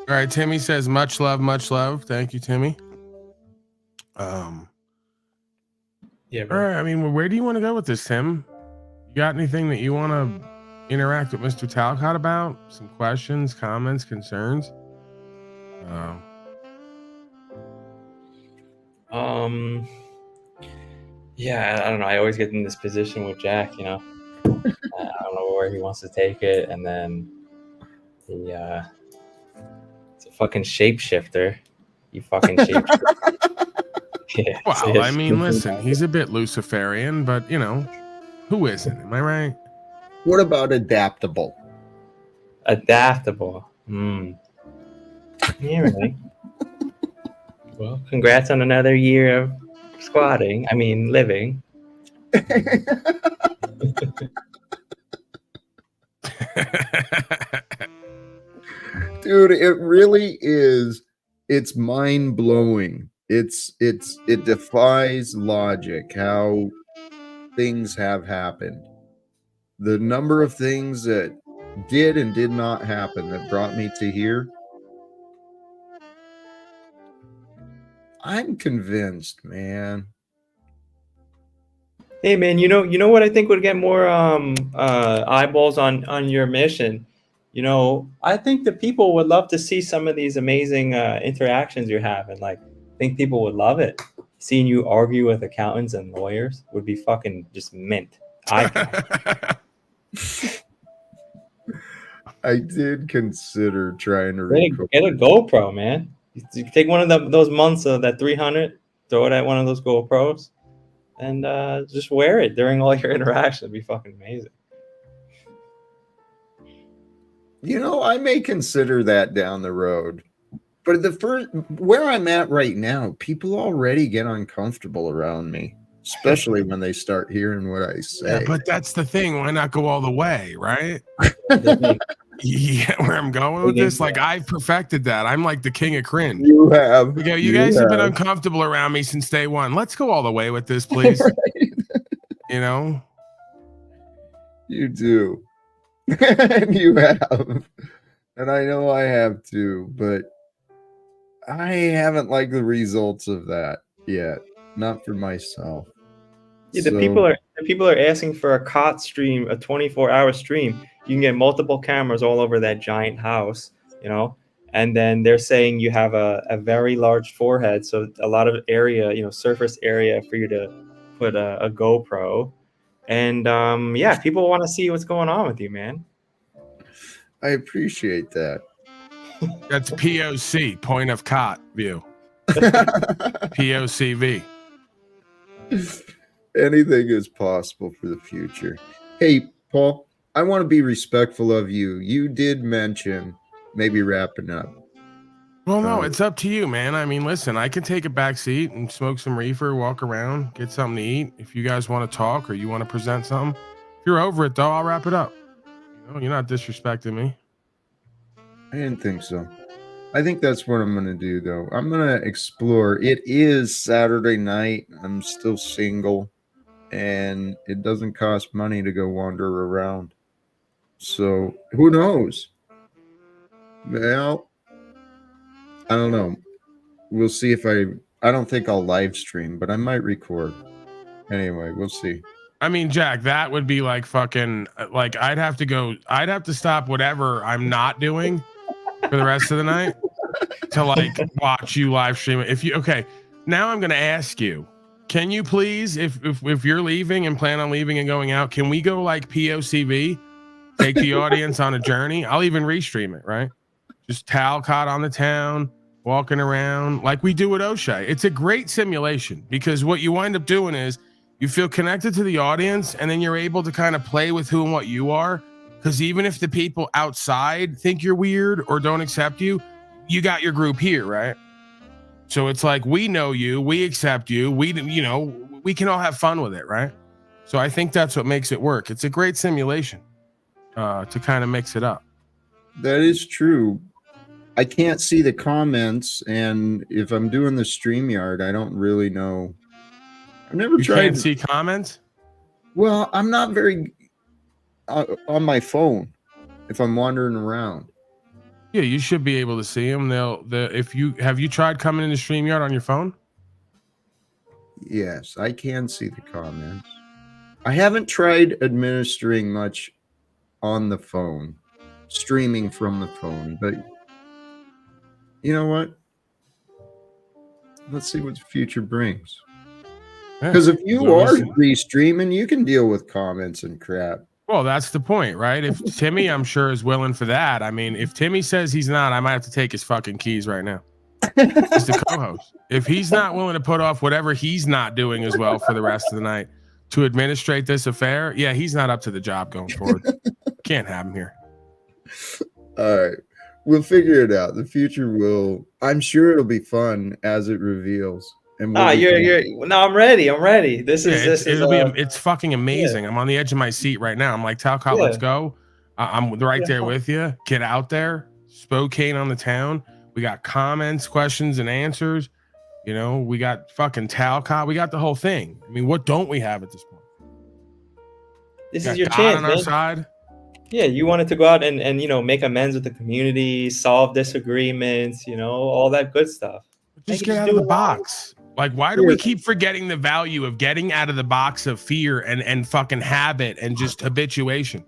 All right. Timmy says, much love, much love. Thank you, Timmy. Yeah. All right. I mean, where do you want to go with this, Tim? You got anything that you want to interact with Mr. Talcott about? Some questions, comments, concerns? Yeah, I don't know. I always get in this position with Jack, you know. I don't know where he wants to take it, and then it's a fucking shapeshifter. You fucking shapeshifter. Yeah, Well, I mean, listen, he's a bit Luciferian, but you know, who isn't? Am I right? What about adaptable? Adaptable. Yeah, right. Well, congrats on another year of squatting. I mean, living. Dude, it really is. It's mind blowing. It defies logic how things have happened. The number of things that did and did not happen that brought me to here. I'm convinced, man. Hey man, you know what I think would get more eyeballs on your mission? You know, I think the people would love to see some of these amazing interactions you're having. Like, I think people would love it. Seeing you argue with accountants and lawyers would be fucking just mint. I did consider trying to get a GoPro, man. You take one of those months of that 300, throw it at one of those GoPros, and just wear it during all your interactions. It'd be fucking amazing. You know, I may consider that down the road. But where I'm at right now, people already get uncomfortable around me, especially when they start hearing what I say. Yeah, but that's the thing. Why not go all the way, right? Yeah, where I'm going with this, like I've perfected that. I'm like the king of cringe. You have. You guys have been uncomfortable around me since day one. Let's go all the way with this, please. Right. You know, you do, and you have, and I know I have too, but I haven't liked the results of that yet. Not for myself. Yeah, the people are asking for a COT stream, a 24-hour stream. You can get multiple cameras all over that giant house, you know, and then they're saying you have a very large forehead, so a lot of area, you know, surface area for you to put a GoPro, and yeah, people want to see what's going on with you, man. I appreciate that. That's POC, point of COT view. POCV. Anything is possible for the future. Hey, Paul, I want to be respectful of you. You did mention maybe wrapping up. Well, no, it's up to you, man. I mean, listen, I can take a back seat and smoke some reefer, walk around, get something to eat. If you guys want to talk or you want to present something, if you're over it, though, I'll wrap it up. You Oh, you're not disrespecting me. I didn't think so. I think that's what I'm gonna do, though. I'm gonna explore. It is Saturday night. I'm still single, and it doesn't cost money to go wander around. So who knows? Well, I don't know. We'll see if I don't think I'll live stream, but I might record. Anyway, we'll see. I mean, Jack, that would be like fucking like I'd have to stop whatever I'm not doing for the rest of the night to like watch you live stream it. If you okay, now I'm gonna ask you, can you please, if you're leaving and plan on leaving and going out, can we go like POCV, take the audience on a journey? I'll even restream it, right? Just Talcott on the town, walking around like we do at O'Shea. It's a great simulation because what you wind up doing is you feel connected to the audience and then you're able to kind of play with who and what you are. Because even if the people outside think you're weird or don't accept you, you got your group here, right? So it's like, we know you, we accept you, we can all have fun with it, right? So I think that's what makes it work. It's a great simulation to kind of mix it up. That is true. I can't see the comments, and if I'm doing the StreamYard, I don't really know. I've never You tried. can't see comments? Well, I'm not very on my phone if I'm wandering around. Yeah, you should be able to see them. Have you tried coming into StreamYard on your phone? Yes, I can see the comments. I haven't tried administering much on the phone, streaming from the phone, but you know what? Let's see what the future brings. Because if you are restreaming, you can deal with comments and crap. Well, that's the point, right? If Timmy, I'm sure, is willing for that. I mean, if Timmy says he's not, I might have to take his fucking keys right now. He's the co-host. If he's not willing to put off whatever he's not doing as well for the rest of the night to administrate this affair, yeah, he's not up to the job going forward. Can't have him here. All right. We'll figure it out. The future will, I'm sure it'll be fun as it reveals. And No, I'm ready. It's fucking amazing. I'm on the edge of my seat right now. I'm like, Talcott, let's go. I'm right there with you. Get out there. Spokane on the town. We got comments, questions, and answers. You know, we got fucking Talcott. We got the whole thing. I mean, what don't we have at this point? This is your chance, on our side. Yeah, you wanted to go out and make amends with the community, solve disagreements, all that good stuff. Just get out of the box. Like, why do we keep forgetting the value of getting out of the box of fear and fucking habit and just habituation?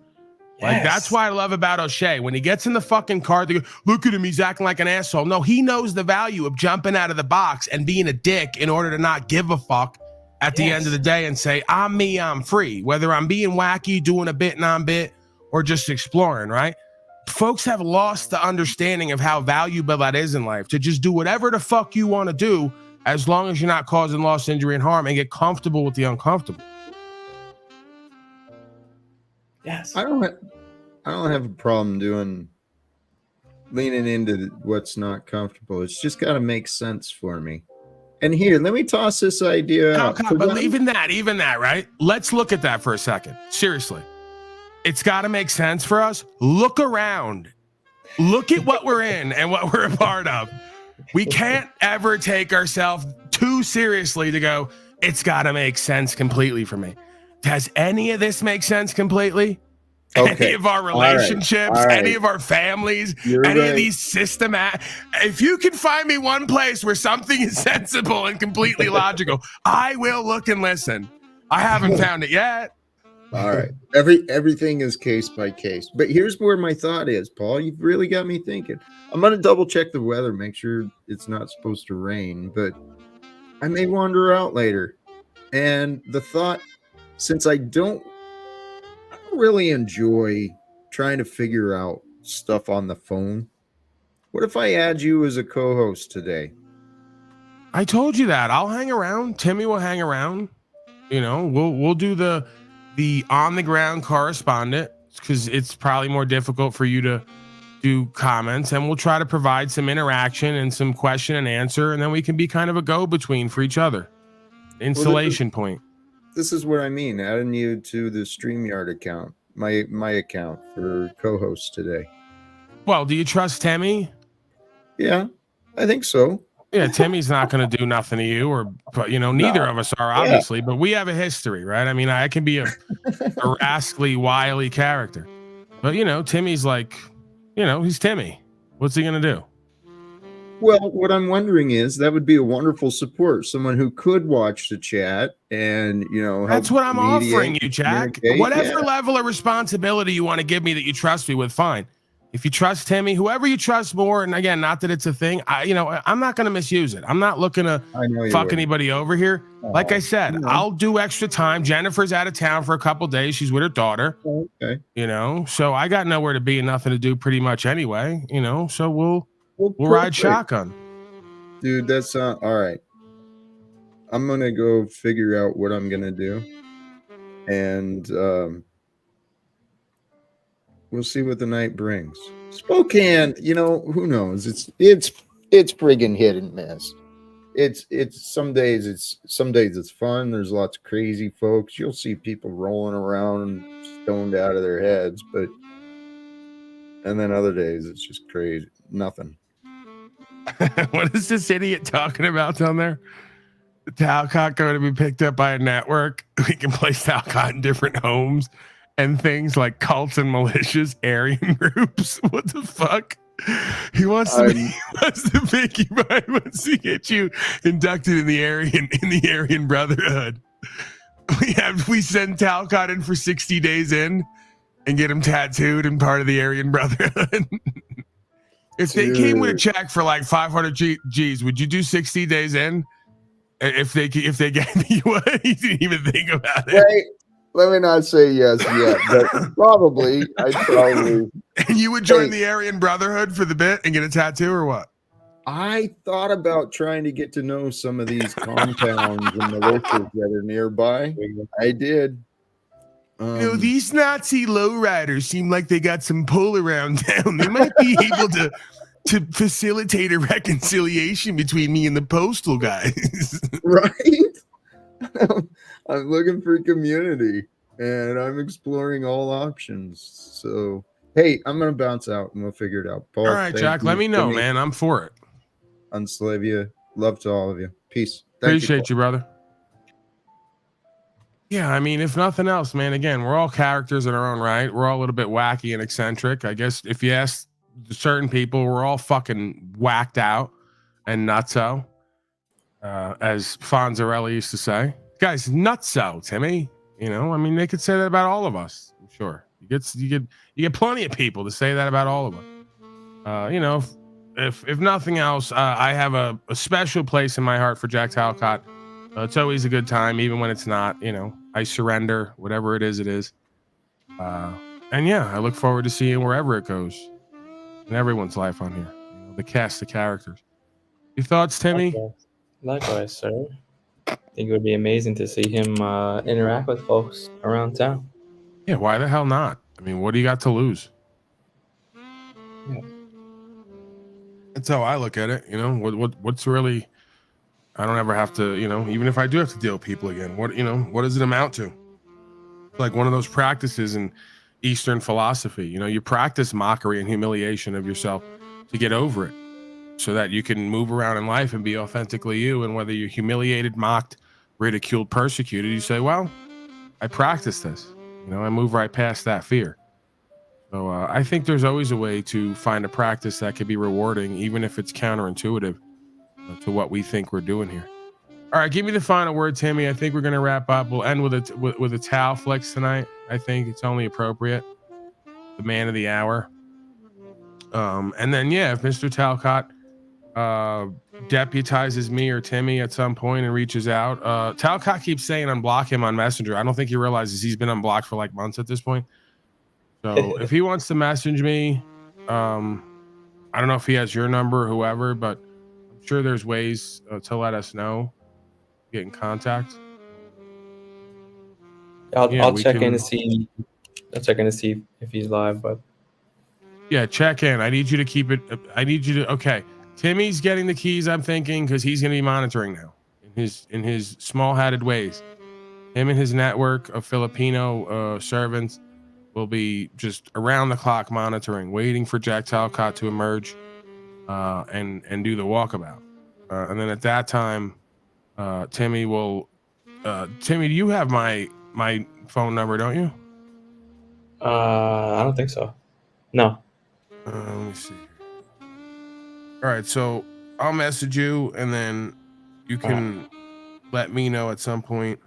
Like, that's why I love about O'Shea. When he gets in the fucking car, they go, look at him, he's acting like an asshole. No, he knows the value of jumping out of the box and being a dick in order to not give a fuck at the end of the day and say, I'm me, I'm free. Whether I'm being wacky, doing a bit, non-bit, or just exploring, right? Folks have lost the understanding of how valuable that is in life, to just do whatever the fuck you want to do as long as you're not causing loss, injury, and harm, and get comfortable with the uncomfortable. Yes. I don't have a problem leaning into what's not comfortable. It's just got to make sense for me. And here, let me toss this idea out. But even that, right? Let's look at that for a second. Seriously. It's got to make sense for us. Look around. Look at what we're in and what we're a part of. We can't ever take ourselves too seriously to go, it's got to make sense completely for me. Does any of this make sense completely? Okay. Any of our relationships, All right. any of our families, You're any right. of these if you can find me one place where something is sensible and completely logical, I will look and listen. I haven't found it yet. All right. Everything is case by case. But here's where my thought is, Paul. You've really got me thinking. I'm going to double check the weather, make sure it's not supposed to rain, but I may wander out later. And the thought, since I don't really enjoy trying to figure out stuff on the phone, what if I add you as a co-host today? I told you that. I'll hang around. Timmy will hang around. We'll do the on the ground correspondent, because it's probably more difficult for you to do comments, and we'll try to provide some interaction and some question and answer, and then we can be kind of a go-between for each other. Installation point. This is what I mean, adding you to the StreamYard account. my account for co-host today. Well, do you trust Timmy? Yeah, I think so. Yeah, Timmy's not going to do nothing to you, or neither of us are obviously, but we have a history, right? I mean, I can be a rascally, wily character, but Timmy's like, he's Timmy. What's he going to do? Well, what I'm wondering is that would be a wonderful support, someone who could watch the chat and That's help what I'm offering mediate, you, Jack. communicate. Whatever Yeah. level of responsibility you want to give me that you trust me with, fine. If you trust Timmy, whoever you trust more, and again, not that it's a thing, I'm not going to misuse it. I'm not looking to I know you fuck wouldn't. anybody over here. Like I said, no. I'll do extra time. Jennifer's out of town for a couple days. She's with her daughter. Okay. So I got nowhere to be and nothing to do pretty much anyway. So we'll ride perfect. shotgun. Dude, that's all right. I'm gonna go figure out what I'm gonna do, and we'll see what the night brings. Spokane, who knows? It's friggin' hit and miss. It's some days it's fun. There's lots of crazy folks. You'll see people rolling around stoned out of their heads, and then other days it's just crazy. Nothing. What is this idiot talking about down there? The Talcott going to be picked up by a network. We can place Talcott in different homes and things like cults and militias, Aryan groups. What the fuck? He wants to pick you by, wants to get you inducted in the Aryan Brotherhood. We send Talcott in for 60 days in and get him tattooed and part of the Aryan Brotherhood. If they came with a check for like 500 G's, would you do 60 days in? If they gave you what? You didn't even think about it. Wait, let me not say yes yet, but I'd probably. And you would join the Aryan Brotherhood for the bit and get a tattoo, or what? I thought about trying to get to know some of these compounds and militias that are nearby. I did. These Nazi lowriders seem like they got some pull around town. They might be able to facilitate a reconciliation between me and the postal guys. Right? I'm looking for community and I'm exploring all options. So, hey, I'm going to bounce out and we'll figure it out. Paul, all right, Jack, let me know, man. I'm for it. Unslavia. Love to all of you. Peace. Appreciate you, brother. Yeah, I mean, if nothing else, man, again, we're all characters in our own right. We're all a little bit wacky and eccentric. I guess if you ask certain people, we're all fucking whacked out and nutso, as Fonzarelli used to say. Guys, nutso, Timmy. I mean, they could say that about all of us. I'm sure you get plenty of people to say that about all of us. If nothing else, I have a special place in my heart for Jack Talcott. It's always a good time, even when it's not. I surrender, whatever it is, it is. And yeah, I look forward to seeing wherever it goes in everyone's life on here. The cast of characters. Your thoughts, Timmy? Likewise, sir. I think it would be amazing to see him interact with folks around town. Yeah, why the hell not? I mean, what do you got to lose? Yeah. That's how I look at it. What's really? I don't ever have to, even if I do have to deal with people again, what does it amount to? Like one of those practices in Eastern philosophy, you practice mockery and humiliation of yourself to get over it so that you can move around in life and be authentically you. And whether you're humiliated, mocked, ridiculed, persecuted, you say, well, I practice this, I move right past that fear. So I think there's always a way to find a practice that could be rewarding, even if it's counterintuitive to what we think we're doing here. All right, give me the final word, Timmy. I think we're going to wrap up. We'll end with a towel flex tonight. I think it's only appropriate. The man of the hour. And then, yeah, if Mr. Talcott deputizes me or Timmy at some point and reaches out, Talcott keeps saying unblock him on Messenger. I don't think he realizes he's been unblocked for like months at this point. So if he wants to message me, I don't know if he has your number or whoever, but I'm sure there's ways to let us know. Get in contact. I'll check in to see. I'll check in to see if he's live, but yeah, check in. I need you to keep it. Okay, Timmy's getting the keys. I'm thinking because he's going to be monitoring now in his small-hatted ways. Him and his network of Filipino servants will be just around the clock monitoring, waiting for Jack Talcott to emerge and do the walkabout. And then at that time, Timmy will. Timmy, do you have my phone number? Don't you? I don't think so. No. Let me see. All right, so I'll message you, and then you can let me know at some point.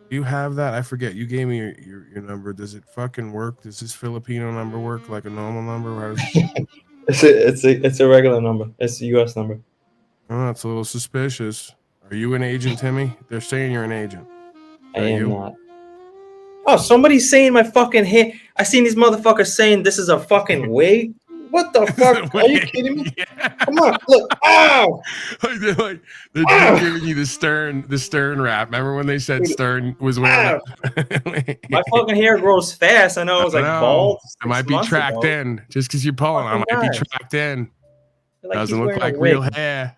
Do you have that? I forget. You gave me your number. Does it fucking work? Does this Filipino number work like a normal number? How does it... it's a regular number. It's a U.S. number. Oh, that's a little suspicious. Are you an agent, Timmy? They're saying you're an agent. I am not. Oh, somebody's saying my fucking hair. I seen these motherfuckers saying this is a fucking wig. What the fuck? Are you kidding me? Yeah. Come on, look. Ow! they're just giving you the Stern rap. Remember when they said Stern was wearing it? My fucking hair grows fast. I know it was like bald. It might be tracked in. Just because you're pulling on it might be tracked in. Like doesn't look like real hair.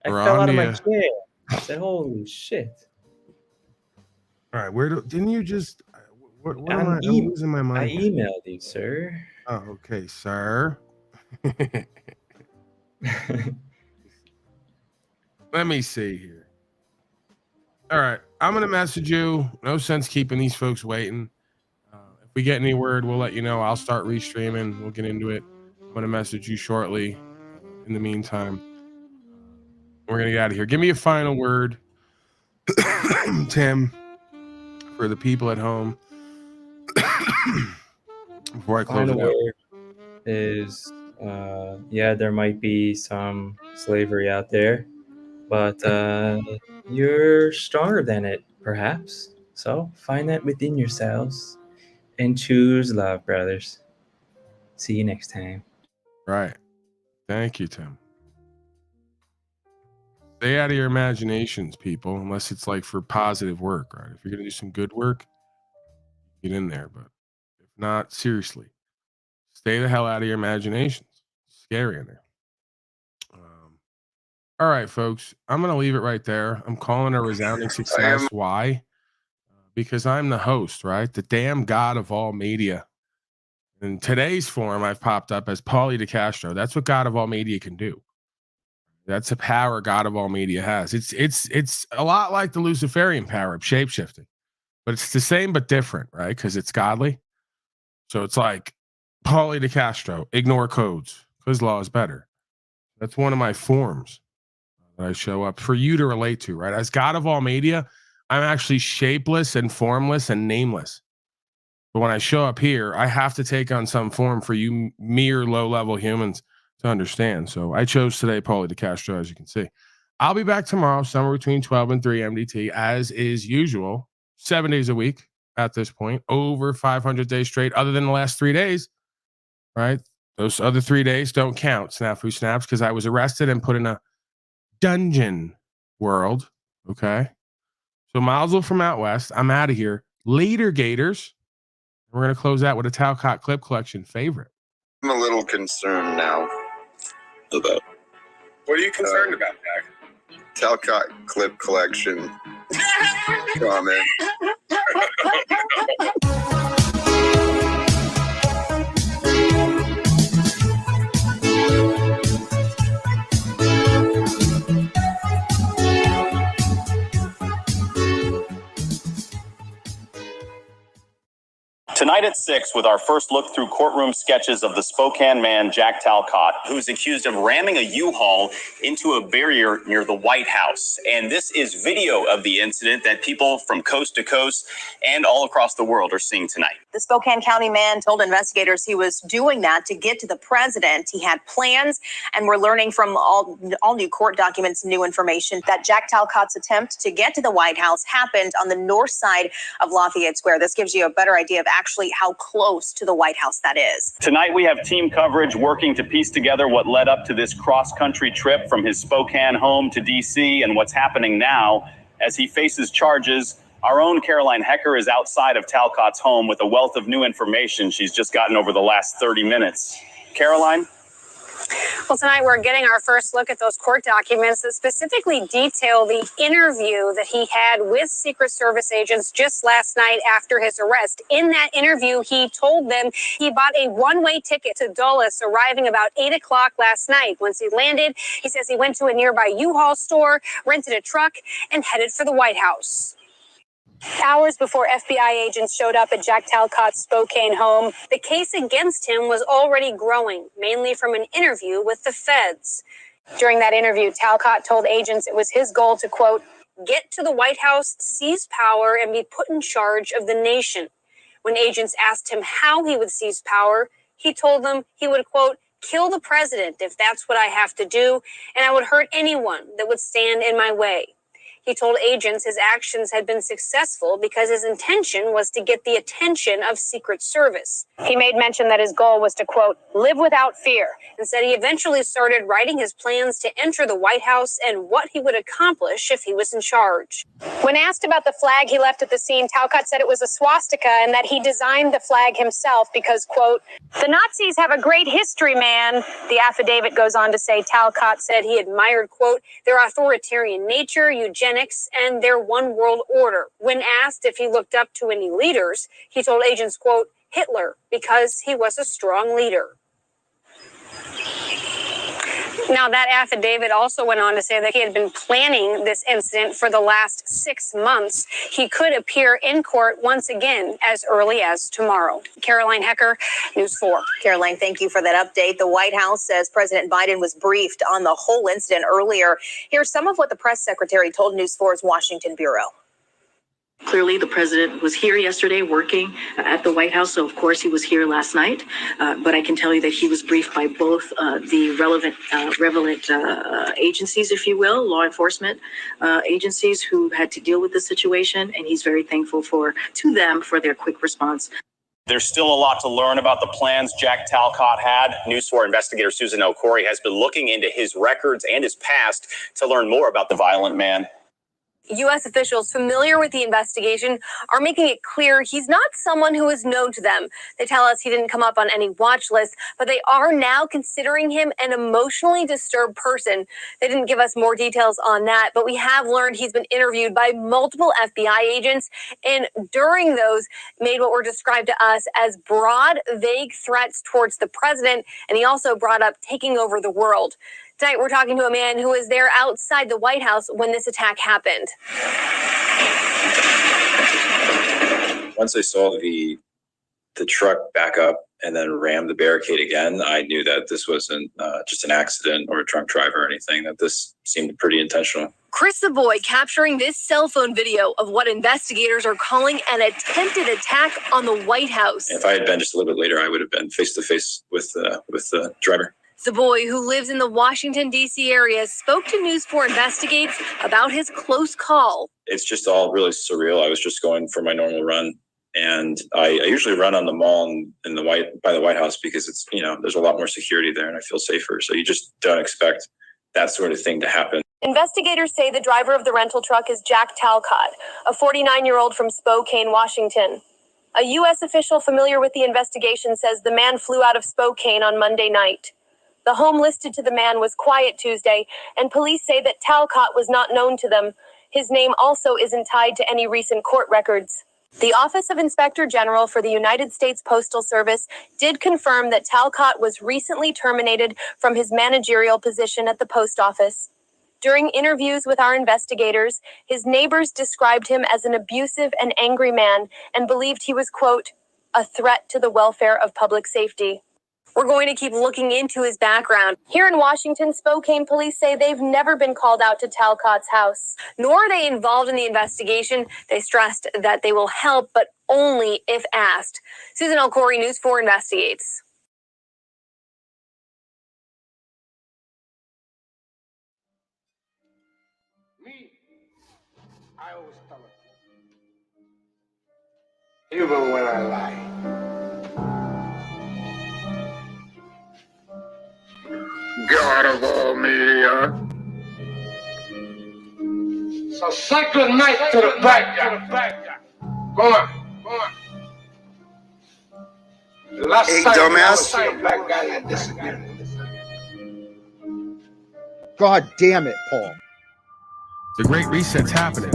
I fell out of my chair. I said, holy shit. All right, didn't you just what am I? I'm losing my mind. I emailed you, sir. Oh, okay, sir. Let me see here. All right, I'm gonna message you. No sense keeping these folks waiting. If we get any word, we'll let you know. I'll start restreaming. We'll get into it. I'm gonna message you shortly. In the meantime, we're gonna get out of here. Give me a final word, Tim, for the people at home. Before I close it out. Is there might be some slavery out there, but you're stronger than it, perhaps. So find that within yourselves and choose love, brothers. See you next time. Right. Thank you, Tim. Stay out of your imaginations, people, unless it's like for positive work, right? If you're gonna do some good work, get in there, but if not, seriously, stay the hell out of your imaginations. It's scary in there. All right, folks, I'm going to leave it right there. I'm calling a resounding success. Why? Because I'm the host, right? The damn god of all media. In today's form, I've popped up as Paulie DeCastro. That's what God of all media can do. That's the power God of all media has. It's a lot like the Luciferian power of shapeshifting, but it's the same but different, right? Because it's godly. So it's like Paulie DeCastro, ignore codes because law is better. That's one of my forms that I show up for you to relate to, right? As God of all media, I'm actually shapeless and formless and nameless. But when I show up here, I have to take on some form for you mere low-level humans to understand. So I chose today Paulie DeCastro, as you can see. I'll be back tomorrow, somewhere between 12 and 3 MDT, as is usual, 7 days a week at this point, over 500 days straight, other than the last 3 days, right? Those other 3 days don't count, Snafu Snaps, because I was arrested and put in a dungeon world, okay? So Mazel from out west, I'm out of here. Later, Gators. We're going to close out with a Talcott Clip Collection favorite. I'm a little concerned now about. What are you concerned about, Jack? Talcott Clip Collection comment. Tonight at 6, with our first look through courtroom sketches of the Spokane man, Jack Talcott, who's accused of ramming a U-Haul into a barrier near the White House. And this is video of the incident that people from coast to coast and all across the world are seeing tonight. The Spokane County man told investigators he was doing that to get to the president. He had plans, and we're learning from all new court documents, new information, that Jack Talcott's attempt to get to the White House happened on the north side of Lafayette Square. This gives you a better idea of actually how close to the White House that is. Tonight, we have team coverage working to piece together what led up to this cross-country trip from his Spokane home to D.C. and what's happening now as he faces charges. Our own Caroline Hecker is outside of Talcott's home with a wealth of new information she's just gotten over the last 30 minutes. Caroline? Well, tonight we're getting our first look at those court documents that specifically detail the interview that he had with Secret Service agents just last night after his arrest. In that interview, he told them he bought a one-way ticket to Dulles, arriving about 8 o'clock last night. Once he landed, he says he went to a nearby U-Haul store, rented a truck, and headed for the White House. Hours before FBI agents showed up at Jack Talcott's Spokane home, the case against him was already growing, mainly from an interview with the feds. During that interview, Talcott told agents it was his goal to, quote, get to the White House, seize power, and be put in charge of the nation. When agents asked him how he would seize power, he told them he would, quote, kill the president if that's what I have to do, and I would hurt anyone that would stand in my way. He told agents his actions had been successful because his intention was to get the attention of Secret Service. He made mention that his goal was to, quote, live without fear, and said he eventually started writing his plans to enter the White House and what he would accomplish if he was in charge. When asked about the flag he left at the scene, Talcott said it was a swastika and that he designed the flag himself because, quote, the Nazis have a great history, man. The affidavit goes on to say Talcott said he admired, quote, their authoritarian nature, eugenics, and their one world order. When asked if he looked up to any leaders, he told agents, quote, Hitler, because he was a strong leader. Now, that affidavit also went on to say that he had been planning this incident for the last 6 months. He could appear in court once again as early as tomorrow. Caroline Hecker, News 4. Caroline, thank you for that update. The White House says President Biden was briefed on the whole incident earlier. Here's some of what the press secretary told News 4's Washington bureau. Clearly, the president was here yesterday working at the White House, so of course he was here last night. But I can tell you that he was briefed by both the relevant agencies, if you will, law enforcement agencies who had to deal with the situation, and he's very thankful to them for their quick response. There's still a lot to learn about the plans Jack Talcott had. News 4 investigator Susan El-Khoury has been looking into his records and his past to learn more about the violent man. U.S. officials familiar with the investigation are making it clear he's not someone who is known to them. They tell us he didn't come up on any watch list, but they are now considering him an emotionally disturbed person. They didn't give us more details on that, but we have learned he's been interviewed by multiple FBI agents, and during those made what were described to us as broad, vague threats towards the president, and he also brought up taking over the world. Tonight, we're talking to a man who was there outside the White House when this attack happened. Once I saw the truck back up and then ram the barricade again, I knew that this wasn't just an accident or a drunk driver or anything, that this seemed pretty intentional. Chris the Boy capturing this cell phone video of what investigators are calling an attempted attack on the White House. If I had been just a little bit later, I would have been face to face with the driver. The boy, who lives in the Washington, D.C. area, spoke to News 4 Investigates about his close call. It's just all really surreal. I was just going for my normal run, and I usually run on the mall by the White House because it's, there's a lot more security there and I feel safer. So you just don't expect that sort of thing to happen. Investigators say the driver of the rental truck is Jack Talcott, a 49-year-old from Spokane, Washington. A U.S. official familiar with the investigation says the man flew out of Spokane on Monday night. The home listed to the man was quiet Tuesday, and police say that Talcott was not known to them. His name also isn't tied to any recent court records. The Office of Inspector General for the United States Postal Service did confirm that Talcott was recently terminated from his managerial position at the post office. During interviews with our investigators, his neighbors described him as an abusive and angry man and believed he was, quote, a threat to the welfare of public safety. We're going to keep looking into his background. Here in Washington, Spokane police say they've never been called out to Talcott's house, nor are they involved in the investigation. They stressed that they will help, but only if asked. Susan El-Khoury, News 4 Investigates. I always tell it. Even when I lie. God of all media. So say good night to the bad guy. Go on. Last Hey, time dumbass. I was a bad guy like this again. God damn it, Paul. The Great Reset's happening.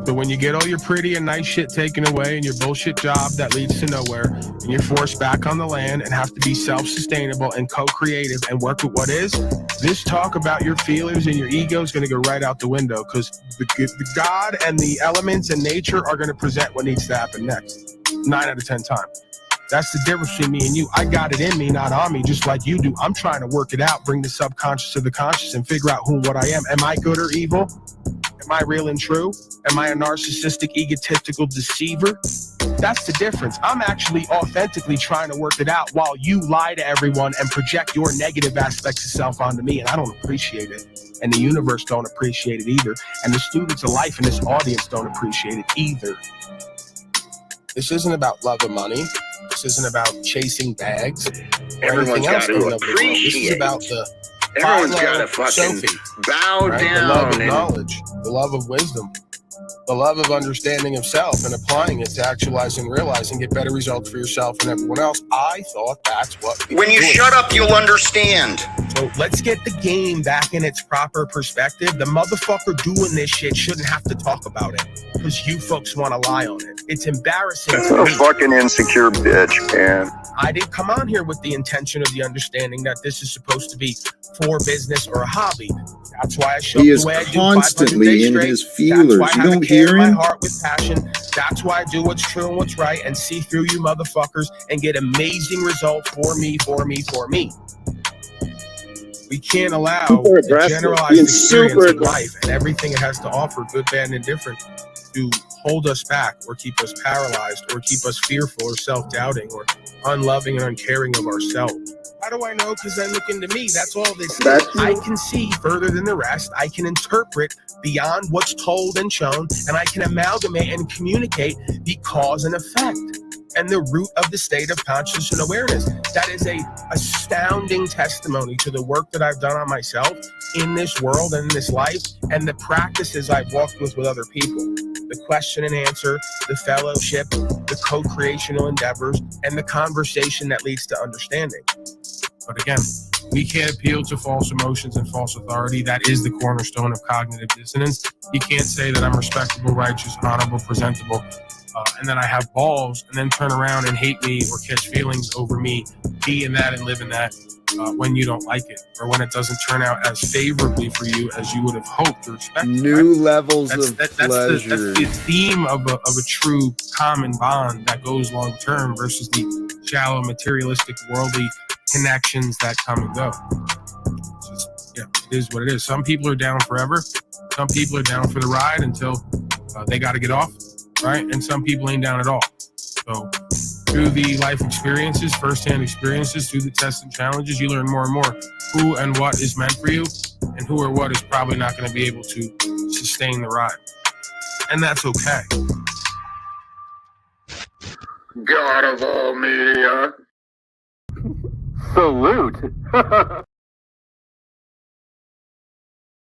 So when you get all your pretty and nice shit taken away and your bullshit job that leads to nowhere, and you're forced back on the land and have to be self-sustainable and co-creative and work with what is, this talk about your feelings and your ego is going to go right out the window, because the God and the elements and nature are going to present what needs to happen next 9 out of 10 times. That's the difference between me and you. I got it in me, not on me, just like you do. I'm trying to work it out, bring the subconscious to the conscious and figure out who and what I am. Am I good or evil? Am I real and true? Am I a narcissistic, egotistical deceiver? That's the difference. I'm actually authentically trying to work it out while you lie to everyone and project your negative aspects of self onto me, and I don't appreciate it. And the universe don't appreciate it either. And the students of life in this audience don't appreciate it either. This isn't about love and money. This isn't about chasing bags. Everyone's got to appreciate. This is about the Everyone's got to fucking bow right? down. The love of and knowledge, the love of wisdom, the love of understanding of self and applying it to actualize and realize and get better results for yourself and everyone else. I thought that's what we when you doing. shut up, you'll understand. So let's get the game back in its proper perspective. The motherfucker doing this shit shouldn't have to talk about it because you folks want to lie on it. It's embarrassing. You're a fucking insecure bitch, man. I didn't come on here with the intention of the understanding that this is supposed to be for business or a hobby. That's why I show He up is the way I do 500 constantly days in straight. his feelers. That's why I You have a don't care hear in my him? heart with passion. That's why I do what's true and what's right and see through you motherfuckers and get amazing results for me. We can't allow the generalized experience of life and everything it has to offer, good, bad, and indifferent, to hold us back or keep us paralyzed or keep us fearful or self-doubting or unloving and uncaring of ourselves. How do I know? Because I look into me. That's all this is. I can see further than the rest. I can interpret beyond what's told and shown, and I can amalgamate and communicate the cause and effect and the root of the state of consciousness and awareness. That is a astounding testimony to the work that I've done on myself in this world and in this life, and the practices I've walked with other people. The question and answer, the fellowship, the co-creational endeavors, and the conversation that leads to understanding. But again, we can't appeal to false emotions and false authority. That is the cornerstone of cognitive dissonance. You can't say that I'm respectable, righteous, honorable, presentable, and then I have balls, and then turn around and hate me or catch feelings over me, be in that and live in that when you don't like it, or when it doesn't turn out as favorably for you as you would have hoped or expected. New levels of That's pleasure. the theme of a true common bond that goes long term versus the shallow, materialistic, worldly connections that come and go. Just, it is what it is. Some people are down forever. Some people are down for the ride until they got to get off, right? And some people ain't down at all. So through the life experiences, firsthand experiences, through the tests and challenges, you learn more and more who and what is meant for you and who or what is probably not going to be able to sustain the ride. And that's okay. God of all media. Salute.